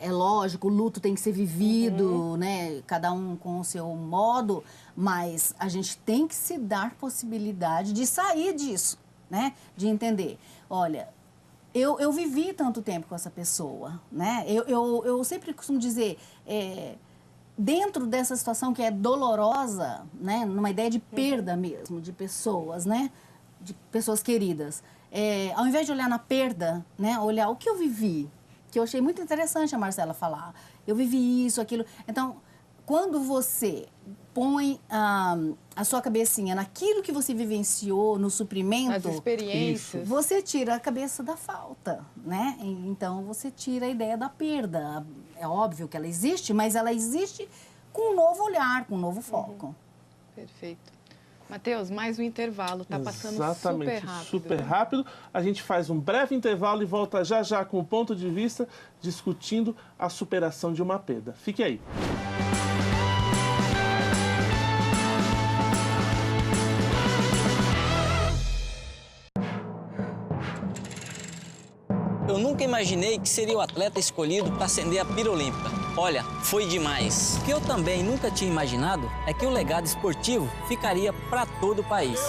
[SPEAKER 5] lógico, o luto tem que ser vivido, né? Cada um com o seu modo, mas a gente tem que se dar possibilidade de sair disso, né? De entender, olha, eu vivi tanto tempo com essa pessoa, né? Eu sempre costumo dizer, dentro dessa situação que é dolorosa, né? Numa ideia de perda mesmo, de pessoas, né? De pessoas queridas. Ao invés de olhar na perda, né? Olhar o que eu vivi, que eu achei muito interessante a Marcela falar. Eu vivi isso, aquilo. Então, quando você põe a sua cabecinha naquilo que você vivenciou, no suprimento...
[SPEAKER 2] As experiências.
[SPEAKER 5] Você tira a cabeça da falta, né? Então, você tira a ideia da perda. É óbvio que ela existe, mas ela existe com um novo olhar, com um novo foco.
[SPEAKER 2] Perfeito. Matheus, mais um intervalo. Tá passando
[SPEAKER 1] Exatamente,
[SPEAKER 2] super rápido.
[SPEAKER 1] super
[SPEAKER 2] né?
[SPEAKER 1] rápido. A gente faz um breve intervalo e volta já já com o ponto de vista, discutindo a superação de uma perda. Fique aí.
[SPEAKER 9] Eu nunca imaginei que seria o atleta escolhido para acender a pira olímpica. Olha, foi demais. O que eu também nunca tinha imaginado é que o legado esportivo ficaria para todo o país.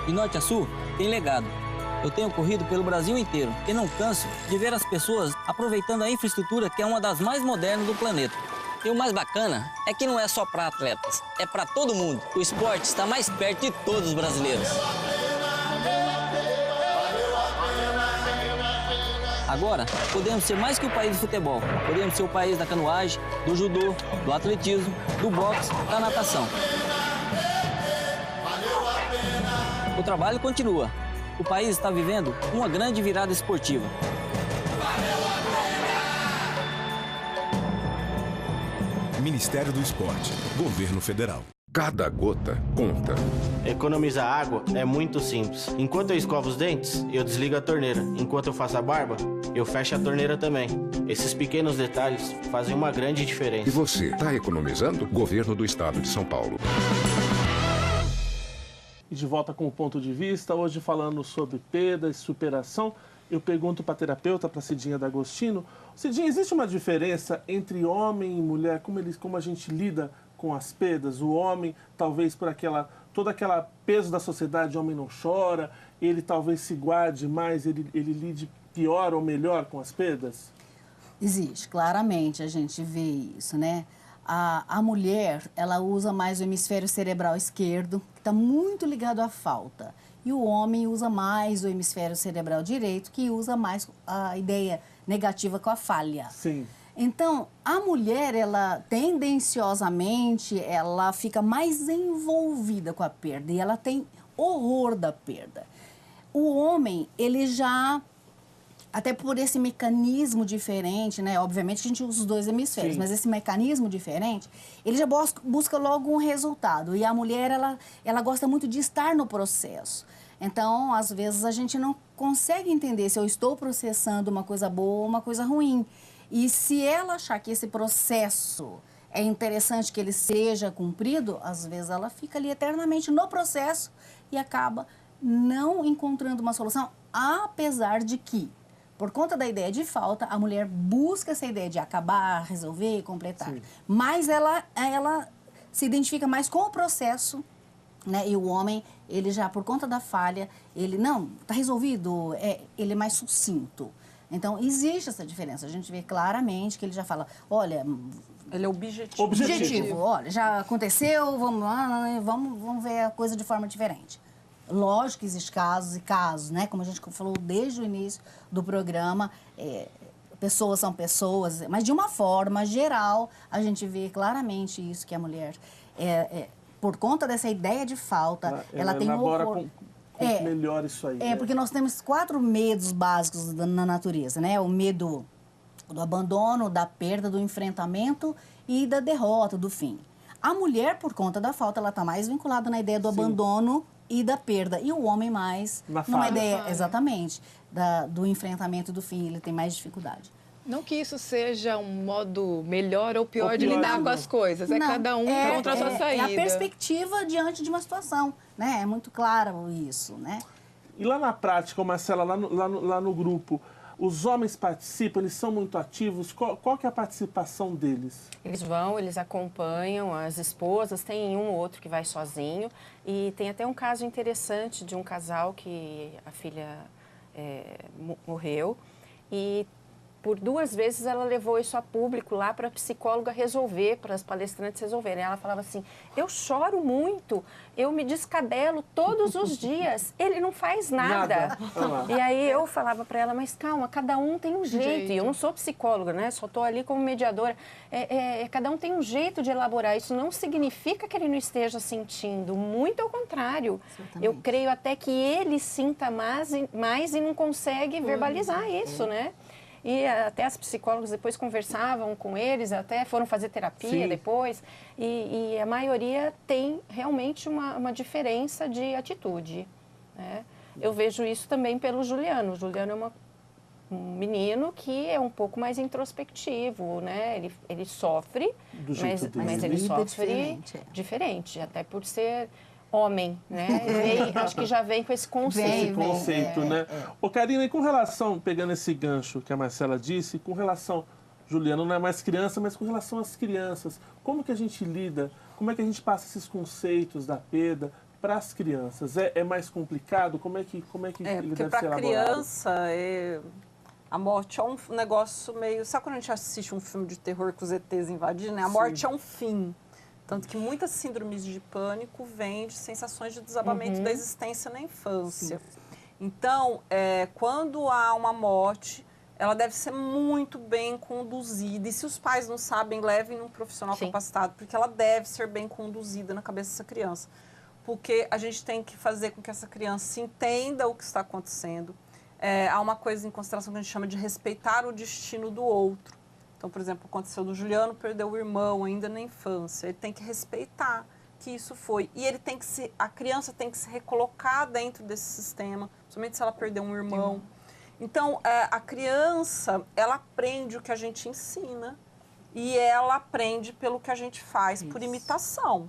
[SPEAKER 9] De norte a sul, tem legado. Eu tenho corrido pelo Brasil inteiro e não canso de ver as pessoas aproveitando a infraestrutura que é uma das mais modernas do planeta. E o mais bacana é que não é só para atletas, é para todo mundo. O esporte está mais perto de todos os brasileiros. Agora, podemos ser mais que o país do futebol. Podemos ser o país da canoagem, do judô, do atletismo, do boxe, da natação. O trabalho continua. O país está vivendo uma grande virada esportiva.
[SPEAKER 10] Ministério do Esporte, Governo Federal.
[SPEAKER 11] Cada gota conta.
[SPEAKER 12] Economizar água é muito simples. Enquanto eu escovo os dentes, eu desligo a torneira. Enquanto eu faço a barba, eu fecho a torneira também. Esses pequenos detalhes fazem uma grande diferença.
[SPEAKER 11] E você, está economizando? Governo do Estado de São Paulo.
[SPEAKER 1] E de volta com o ponto de vista, hoje falando sobre perda e superação, eu pergunto para a terapeuta, para a Cidinha D'Agostino. Cidinha, existe uma diferença entre homem e mulher, como a gente lida com as perdas? O homem, talvez por todo aquele peso da sociedade, o homem não chora, ele talvez se guarde mais, ele lide pior ou melhor com as perdas?
[SPEAKER 5] Existe, claramente a gente vê isso, né? A mulher, ela usa mais o hemisfério cerebral esquerdo, que está muito ligado à falta. E o homem usa mais o hemisfério cerebral direito, que usa mais a ideia negativa com a falha.
[SPEAKER 1] Sim.
[SPEAKER 5] Então, a mulher, ela tendenciosamente, ela fica mais envolvida com a perda e ela tem horror da perda. O homem, ele já, até por esse mecanismo diferente, né? Obviamente que a gente usa os dois hemisférios, sim, mas esse mecanismo diferente, ele já busca logo um resultado. E a mulher, ela gosta muito de estar no processo. Então, às vezes, a gente não consegue entender se eu estou processando uma coisa boa ou uma coisa ruim. E se ela achar que esse processo é interessante que ele seja cumprido, às vezes ela fica ali eternamente no processo e acaba não encontrando uma solução, apesar de que, por conta da ideia de falta, a mulher busca essa ideia de acabar, resolver, completar. Sim. Mas ela se identifica mais com o processo, né? E o homem, ele já, por conta da falha, ele, não, está resolvido, ele é mais sucinto. Então, existe essa diferença. A gente vê claramente que ele já fala, olha...
[SPEAKER 3] Ele é objetivo.
[SPEAKER 5] Olha, já aconteceu, vamos lá, vamos ver a coisa de forma diferente. Lógico que existem casos e casos, né? Como a gente falou desde o início do programa, pessoas são pessoas, mas de uma forma geral, a gente vê claramente isso, que a mulher, por conta dessa ideia de falta, ela tem um horror.
[SPEAKER 1] Melhor isso aí.
[SPEAKER 5] Porque nós temos 4 medos básicos na natureza, né? O medo do abandono, da perda, do enfrentamento e da derrota, do fim. A mulher, por conta da falta, ela está mais vinculada na ideia do abandono e da perda. E o homem mais numa ideia, exatamente, do enfrentamento e do fim. Ele tem mais dificuldade.
[SPEAKER 2] Não que isso seja um modo melhor ou pior de lidar com as coisas. Não, cada um encontra a sua saída.
[SPEAKER 5] É a perspectiva diante de uma situação, né? É muito claro isso, né?
[SPEAKER 1] E lá na prática, Marcela, lá no grupo, os homens participam, eles são muito ativos? Qual que é a participação deles?
[SPEAKER 4] Eles vão, eles acompanham, as esposas, tem um ou outro que vai sozinho. E tem até um caso interessante de um casal que a filha morreu e por 2 vezes ela levou isso a público lá para a psicóloga resolver, para as palestrantes resolverem. Ela falava assim, eu choro muito, eu me descabelo todos os dias, ele não faz nada. E aí eu falava para ela, mas calma, cada um tem um jeito. E eu não sou psicóloga, né? Só estou ali como mediadora. Cada um tem um jeito de elaborar. Isso não significa que ele não esteja sentindo, muito ao contrário. Exatamente. Eu creio até que ele sinta mais e não consegue verbalizar isso, né? E até as psicólogas depois conversavam com eles, até foram fazer terapia depois. E a maioria tem realmente uma diferença de atitude, né? Eu vejo isso também pelo Juliano. O Juliano é um menino que é um pouco mais introspectivo, né? Ele sofre, mas ele sofre diferente, até por ser homem, né? Acho que já vem com esse conceito.
[SPEAKER 1] Né? Ô, Karina, e com relação, pegando esse gancho que a Marcela disse, com relação, Juliano não é mais criança, mas com relação às crianças, como que a gente lida, como é que a gente passa esses conceitos da perda para as crianças, é mais complicado? Como é que ele
[SPEAKER 3] porque
[SPEAKER 1] deve
[SPEAKER 3] para
[SPEAKER 1] ser
[SPEAKER 3] a
[SPEAKER 1] elaborado?
[SPEAKER 3] criança, a morte é um negócio meio... Sabe quando a gente assiste um filme de terror com os ETs invadindo? Né? A morte é um fim. Tanto que muitas síndromes de pânico vêm de sensações de desabamento da existência na infância. Sim. Então, quando há uma morte, ela deve ser muito bem conduzida. E se os pais não sabem, levem um profissional capacitado, porque ela deve ser bem conduzida na cabeça dessa criança. Porque a gente tem que fazer com que essa criança entenda o que está acontecendo. Há uma coisa em consideração que a gente chama de respeitar o destino do outro. Então, por exemplo, aconteceu do Juliano, perdeu o irmão ainda na infância. Ele tem que respeitar que isso foi. E a criança tem que se recolocar dentro desse sistema, principalmente se ela perdeu um irmão. Então, a criança, ela aprende o que a gente ensina e ela aprende pelo que a gente faz, por imitação.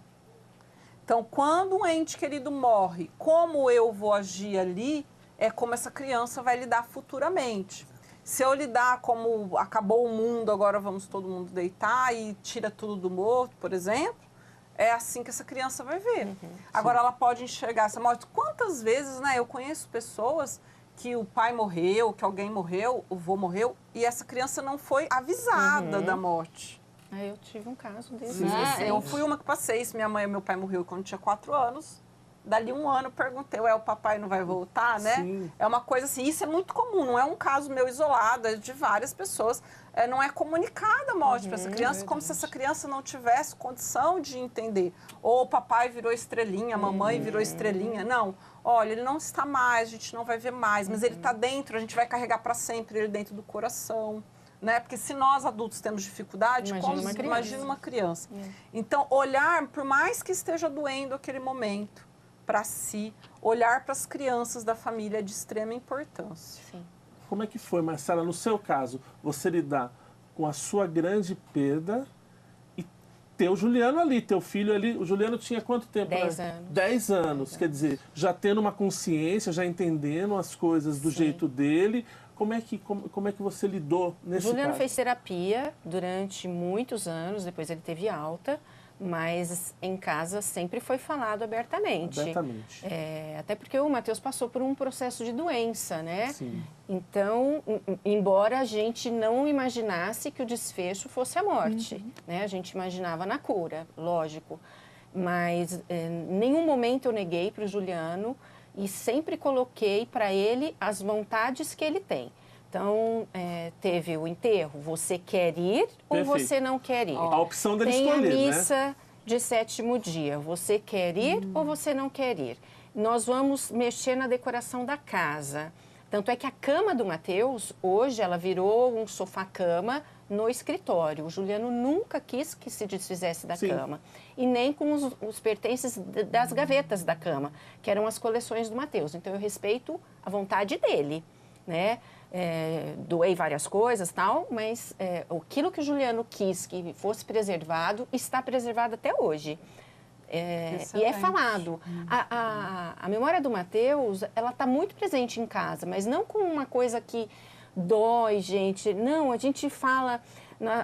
[SPEAKER 3] Então, quando um ente querido morre, como eu vou agir ali, é como essa criança vai lidar futuramente. Se eu lidar como acabou o mundo, agora vamos todo mundo deitar e tira tudo do morto, por exemplo, é assim que essa criança vai ver. Agora, ela pode enxergar essa morte. Quantas vezes, né, eu conheço pessoas que o pai morreu, que alguém morreu, o vô morreu, e essa criança não foi avisada da morte.
[SPEAKER 4] Eu tive um caso desse.
[SPEAKER 3] Eu fui uma que passei isso. Minha mãe e meu pai morreu quando tinha 4 anos. Dali 1 ano, perguntei, o papai não vai voltar, né? Sim. É uma coisa assim, isso é muito comum, não é um caso meu isolado, é de várias pessoas. Não é comunicada a morte para essa criança, como se essa criança não tivesse condição de entender. Ou o papai virou estrelinha, a mamãe virou estrelinha. Não, olha, ele não está mais, a gente não vai ver mais, mas ele está dentro, a gente vai carregar para sempre ele dentro do coração. Né? Porque se nós adultos temos dificuldade, imagina uma criança. Então, olhar, por mais que esteja doendo aquele momento, para si, olhar para as crianças da família é de extrema importância.
[SPEAKER 4] Sim.
[SPEAKER 1] Como é que foi, Marcela, no seu caso, você lidar com a sua grande perda e ter o Juliano ali, teu filho ali? O Juliano tinha quanto tempo?
[SPEAKER 4] 10 anos.
[SPEAKER 1] 10 anos, quer dizer, já tendo uma consciência, já entendendo as coisas do jeito dele. Como é que você lidou nesse caso?
[SPEAKER 4] Juliano fez terapia durante muitos anos, depois ele teve alta. Mas em casa sempre foi falado abertamente. Até porque o Matheus passou por um processo de doença, né?
[SPEAKER 1] Sim.
[SPEAKER 4] Então, embora a gente não imaginasse que o desfecho fosse a morte, né? A gente imaginava na cura, lógico. Mas em nenhum momento eu neguei para o Juliano e sempre coloquei para ele as vontades que ele tem. Então, teve o enterro, você quer ir ou você não quer ir?
[SPEAKER 1] A opção dele escolher,
[SPEAKER 4] né? Tem a missa de 7º dia, você quer ir ou você não quer ir? Nós vamos mexer na decoração da casa. Tanto é que a cama do Matheus, hoje, ela virou um sofá-cama no escritório. O Juliano nunca quis que se desfizesse da cama. E nem com os pertences das gavetas da cama, que eram as coleções do Matheus. Então, eu respeito a vontade dele, né? Doei várias coisas, tal, mas aquilo que o Juliano quis que fosse preservado, está preservado até hoje. E é falado. A memória do Matheus, ela está muito presente em casa, mas não com uma coisa que dói, gente. Não, a gente fala...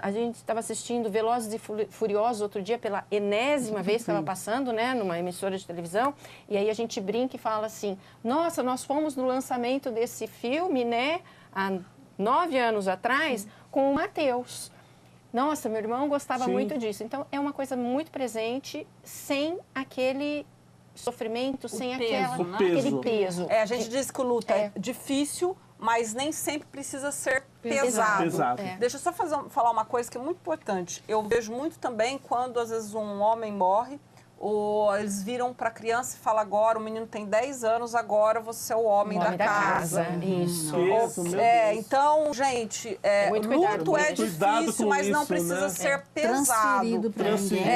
[SPEAKER 4] A gente estava assistindo Velozes e Furiosos outro dia pela enésima vez que estava passando, né, numa emissora de televisão, e aí a gente brinca e fala assim, nossa, nós fomos no lançamento desse filme, né, há 9 anos atrás, com o Matheus. Nossa, meu irmão gostava muito disso. Então, é uma coisa muito presente, sem aquele sofrimento, sem aquele peso.
[SPEAKER 3] A gente diz que o luto é difícil, mas nem sempre precisa ser pesado. Deixa eu só falar uma coisa que é muito importante. Eu vejo muito também quando, às vezes, um homem morre, ou eles viram para a criança e falam agora, o menino tem 10 anos, agora você é o homem da casa.
[SPEAKER 4] Isso.
[SPEAKER 3] Então, gente, luto é difícil, mas não precisa ser pesado.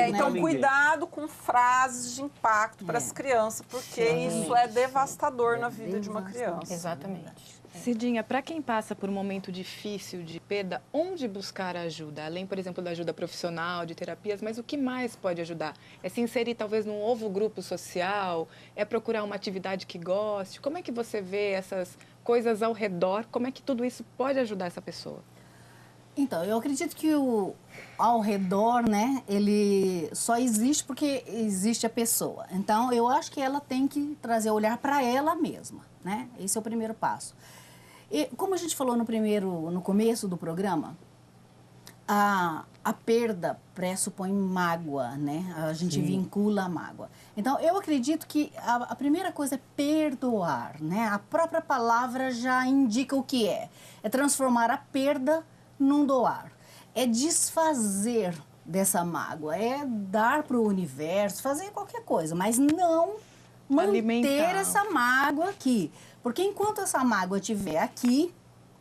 [SPEAKER 3] Então, cuidado com frases de impacto para as crianças, porque isso é devastador na vida de uma criança.
[SPEAKER 4] Exatamente.
[SPEAKER 2] Cidinha, para quem passa por um momento difícil de perda, onde buscar ajuda? Além, por exemplo, da ajuda profissional, de terapias, mas o que mais pode ajudar? É se inserir talvez num novo grupo social? É procurar uma atividade que goste? Como é que você vê essas coisas ao redor? Como é que tudo isso pode ajudar essa pessoa?
[SPEAKER 5] Então, eu acredito que o ao redor, né, ele só existe porque existe a pessoa. Então, eu acho que ela tem que trazer o olhar para ela mesma, né? Esse é o primeiro passo. E, como a gente falou no começo do programa, a perda pressupõe mágoa, né? A gente vincula a mágoa. Então, eu acredito que a primeira coisa é perdoar, né? A própria palavra já indica o que é. É transformar a perda num doar. É desfazer dessa mágoa, é dar para o universo, fazer qualquer coisa, mas não manter essa mágoa aqui. Porque enquanto essa mágoa estiver aqui,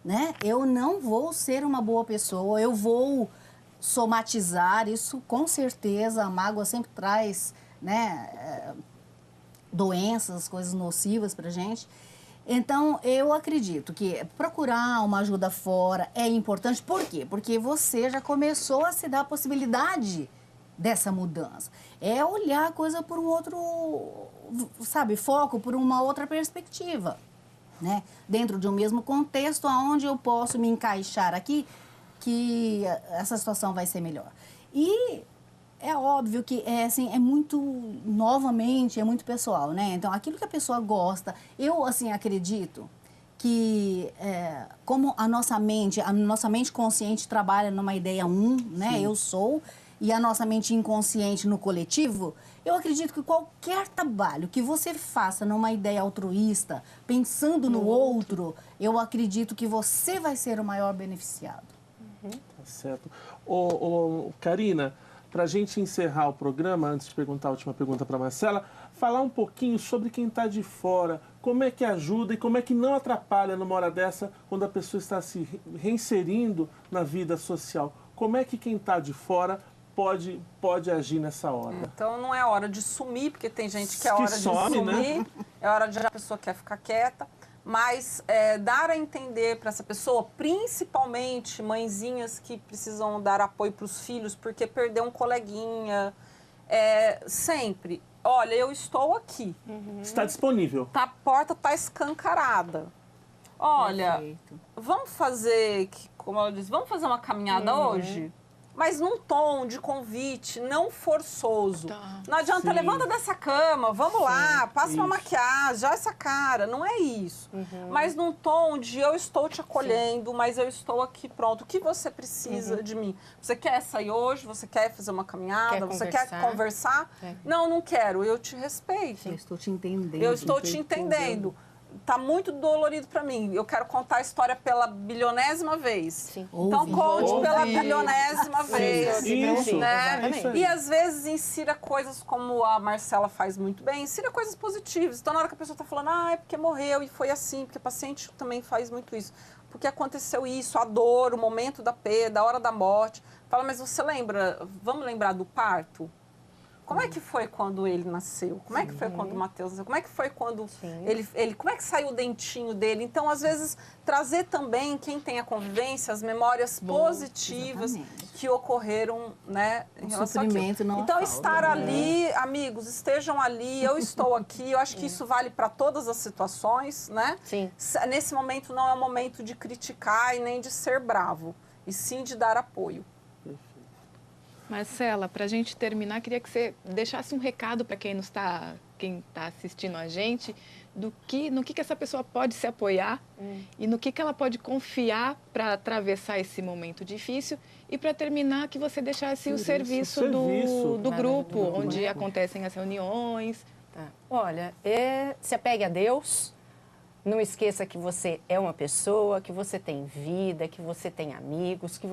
[SPEAKER 5] né, eu não vou ser uma boa pessoa, eu vou somatizar isso, com certeza. A mágoa sempre traz, né, doenças, coisas nocivas para a gente. Então, eu acredito que procurar uma ajuda fora é importante. Por quê? Porque você já começou a se dar a possibilidade dessa mudança. É olhar a coisa por um outro, sabe, foco, por uma outra perspectiva, né? Dentro de um mesmo contexto, onde eu posso me encaixar aqui, que essa situação vai ser melhor. E é óbvio que é muito, novamente, é muito pessoal, né? Então, aquilo que a pessoa gosta, eu, assim, acredito que como a nossa mente consciente trabalha numa ideia né? Sim. Eu sou, e a nossa mente inconsciente no coletivo, eu acredito que qualquer trabalho que você faça numa ideia altruísta, pensando no outro, eu acredito que você vai ser o maior beneficiado.
[SPEAKER 1] Tá certo. Karina, para a gente encerrar o programa, antes de perguntar a última pergunta para a Marcela, falar um pouquinho sobre quem está de fora, como é que ajuda e como é que não atrapalha numa hora dessa, quando a pessoa está se reinserindo na vida social. Como é que quem está de fora pode agir nessa hora?
[SPEAKER 3] Então, não é hora de sumir, porque tem gente que é hora de sumir, né? É hora de a pessoa quer ficar quieta. Mas dar a entender para essa pessoa, principalmente mãezinhas que precisam dar apoio para os filhos, porque perdeu um coleguinha, sempre, olha, eu estou aqui.
[SPEAKER 1] Está disponível.
[SPEAKER 3] A porta está escancarada. Olha, perfeito. Vamos fazer, como ela disse, vamos fazer uma caminhada hoje? Mas num tom de convite, não forçoso. Tá. Não adianta, levanta dessa cama, vamos lá, passa uma maquiagem, já essa cara, não é isso. Mas num tom de eu estou te acolhendo, mas eu estou aqui, pronto. O que você precisa de mim? Você quer sair hoje? Você quer fazer uma caminhada? Você quer conversar? Não, não quero, eu te respeito.
[SPEAKER 5] Eu estou te entendendo.
[SPEAKER 3] Eu estou te entendendo. Tá muito dolorido para mim. Eu quero contar a história pela bilionésima vez. Sim. Então, conte pela bilionésima vez.
[SPEAKER 1] Isso.
[SPEAKER 3] Né? E, às vezes, insira coisas como a Marcela faz muito bem, insira coisas positivas. Então, na hora que a pessoa tá falando, é porque morreu e foi assim, porque o paciente também faz muito isso. Porque aconteceu isso, a dor, o momento da perda, a hora da morte. Fala, mas você lembra, vamos lembrar do parto? Como é que foi quando ele nasceu? Como é que foi quando o Matheus nasceu? Como é que foi quando ele... Como é que saiu o dentinho dele? Então, às vezes, trazer também, quem tem a convivência, as memórias positivas que ocorreram, né? Em relação
[SPEAKER 5] sofrimento não
[SPEAKER 3] então,
[SPEAKER 5] falta,
[SPEAKER 3] estar ali, amigos, estejam ali, eu estou aqui. Eu acho que isso vale para todas as situações, né?
[SPEAKER 4] Sim.
[SPEAKER 3] Nesse momento, não é um momento de criticar e nem de ser bravo, e sim de dar apoio.
[SPEAKER 2] Marcela, para a gente terminar, queria que você deixasse um recado para quem está assistindo a gente, no que essa pessoa pode se apoiar e no que ela pode confiar para atravessar esse momento difícil, e para terminar, que você deixasse o serviço do grupo, onde acontecem as reuniões.
[SPEAKER 4] Tá. Olha, se apegue a Deus, não esqueça que você é uma pessoa, que você tem vida, que você tem amigos, que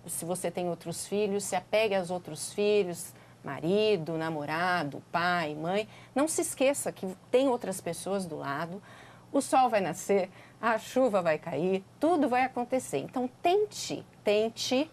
[SPEAKER 4] se você tem outros filhos, se apegue aos outros filhos, marido, namorado, pai, mãe. Não se esqueça que tem outras pessoas do lado. O sol vai nascer, a chuva vai cair, tudo vai acontecer. Então, tente,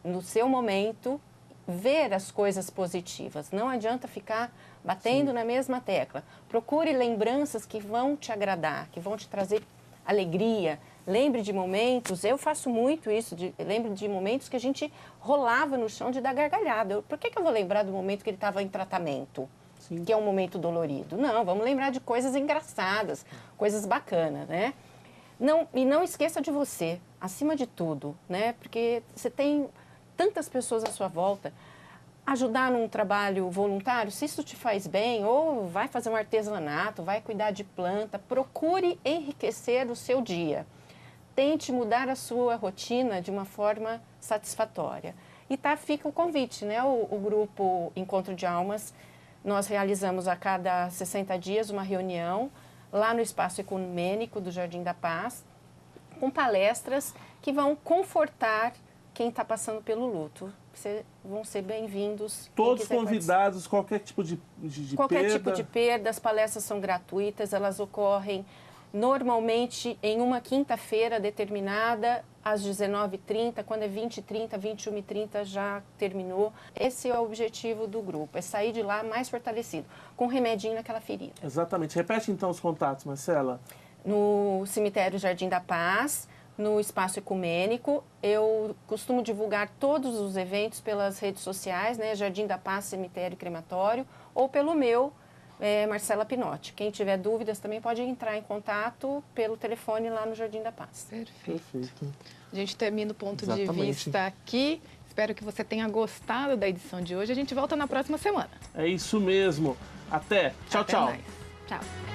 [SPEAKER 4] no seu momento, ver as coisas positivas. Não adianta ficar batendo na mesma tecla. Procure lembranças que vão te agradar, que vão te trazer alegria. Lembre de momentos, eu faço muito isso, lembro de momentos que a gente rolava no chão de dar gargalhada. Por que eu vou lembrar do momento que ele estava em tratamento, que é um momento dolorido? Não, vamos lembrar de coisas engraçadas, coisas bacanas, né? E não esqueça de você. acima de tudo, né? Porque você tem tantas pessoas à sua volta. Ajudar num trabalho voluntário, se isso te faz bem, ou vai fazer um artesanato, vai cuidar de planta, procure enriquecer o seu dia. Tente mudar a sua rotina de uma forma satisfatória. E fica o convite, né? O grupo Encontro de Almas, nós realizamos a cada 60 dias uma reunião lá no Espaço Ecumênico do Jardim da Paz, com palestras que vão confortar quem está passando pelo luto. Vão ser bem-vindos.
[SPEAKER 1] Todos convidados, qualquer tipo de
[SPEAKER 4] qualquer
[SPEAKER 1] perda.
[SPEAKER 4] tipo de perda, as palestras são gratuitas, elas ocorrem normalmente em uma quinta-feira determinada, às 19h30, quando é 20h30, 21h30 já terminou. Esse é o objetivo do grupo, é sair de lá mais fortalecido, com um remedinho naquela ferida.
[SPEAKER 1] Exatamente. Repete então os contatos, Marcela.
[SPEAKER 4] No cemitério Jardim da Paz, no Espaço Ecumênico, eu costumo divulgar todos os eventos pelas redes sociais, né, Jardim da Paz, Cemitério e Crematório, ou pelo meu, Marcela Pinotti. Quem tiver dúvidas também pode entrar em contato pelo telefone lá no Jardim da Paz.
[SPEAKER 2] Perfeito. A gente termina o ponto
[SPEAKER 1] Exatamente.
[SPEAKER 2] de vista aqui. Espero que você tenha gostado da edição de hoje. A gente volta na próxima semana.
[SPEAKER 1] É isso mesmo. Até. Tchau,
[SPEAKER 2] Até
[SPEAKER 1] tchau.
[SPEAKER 2] mais. Tchau.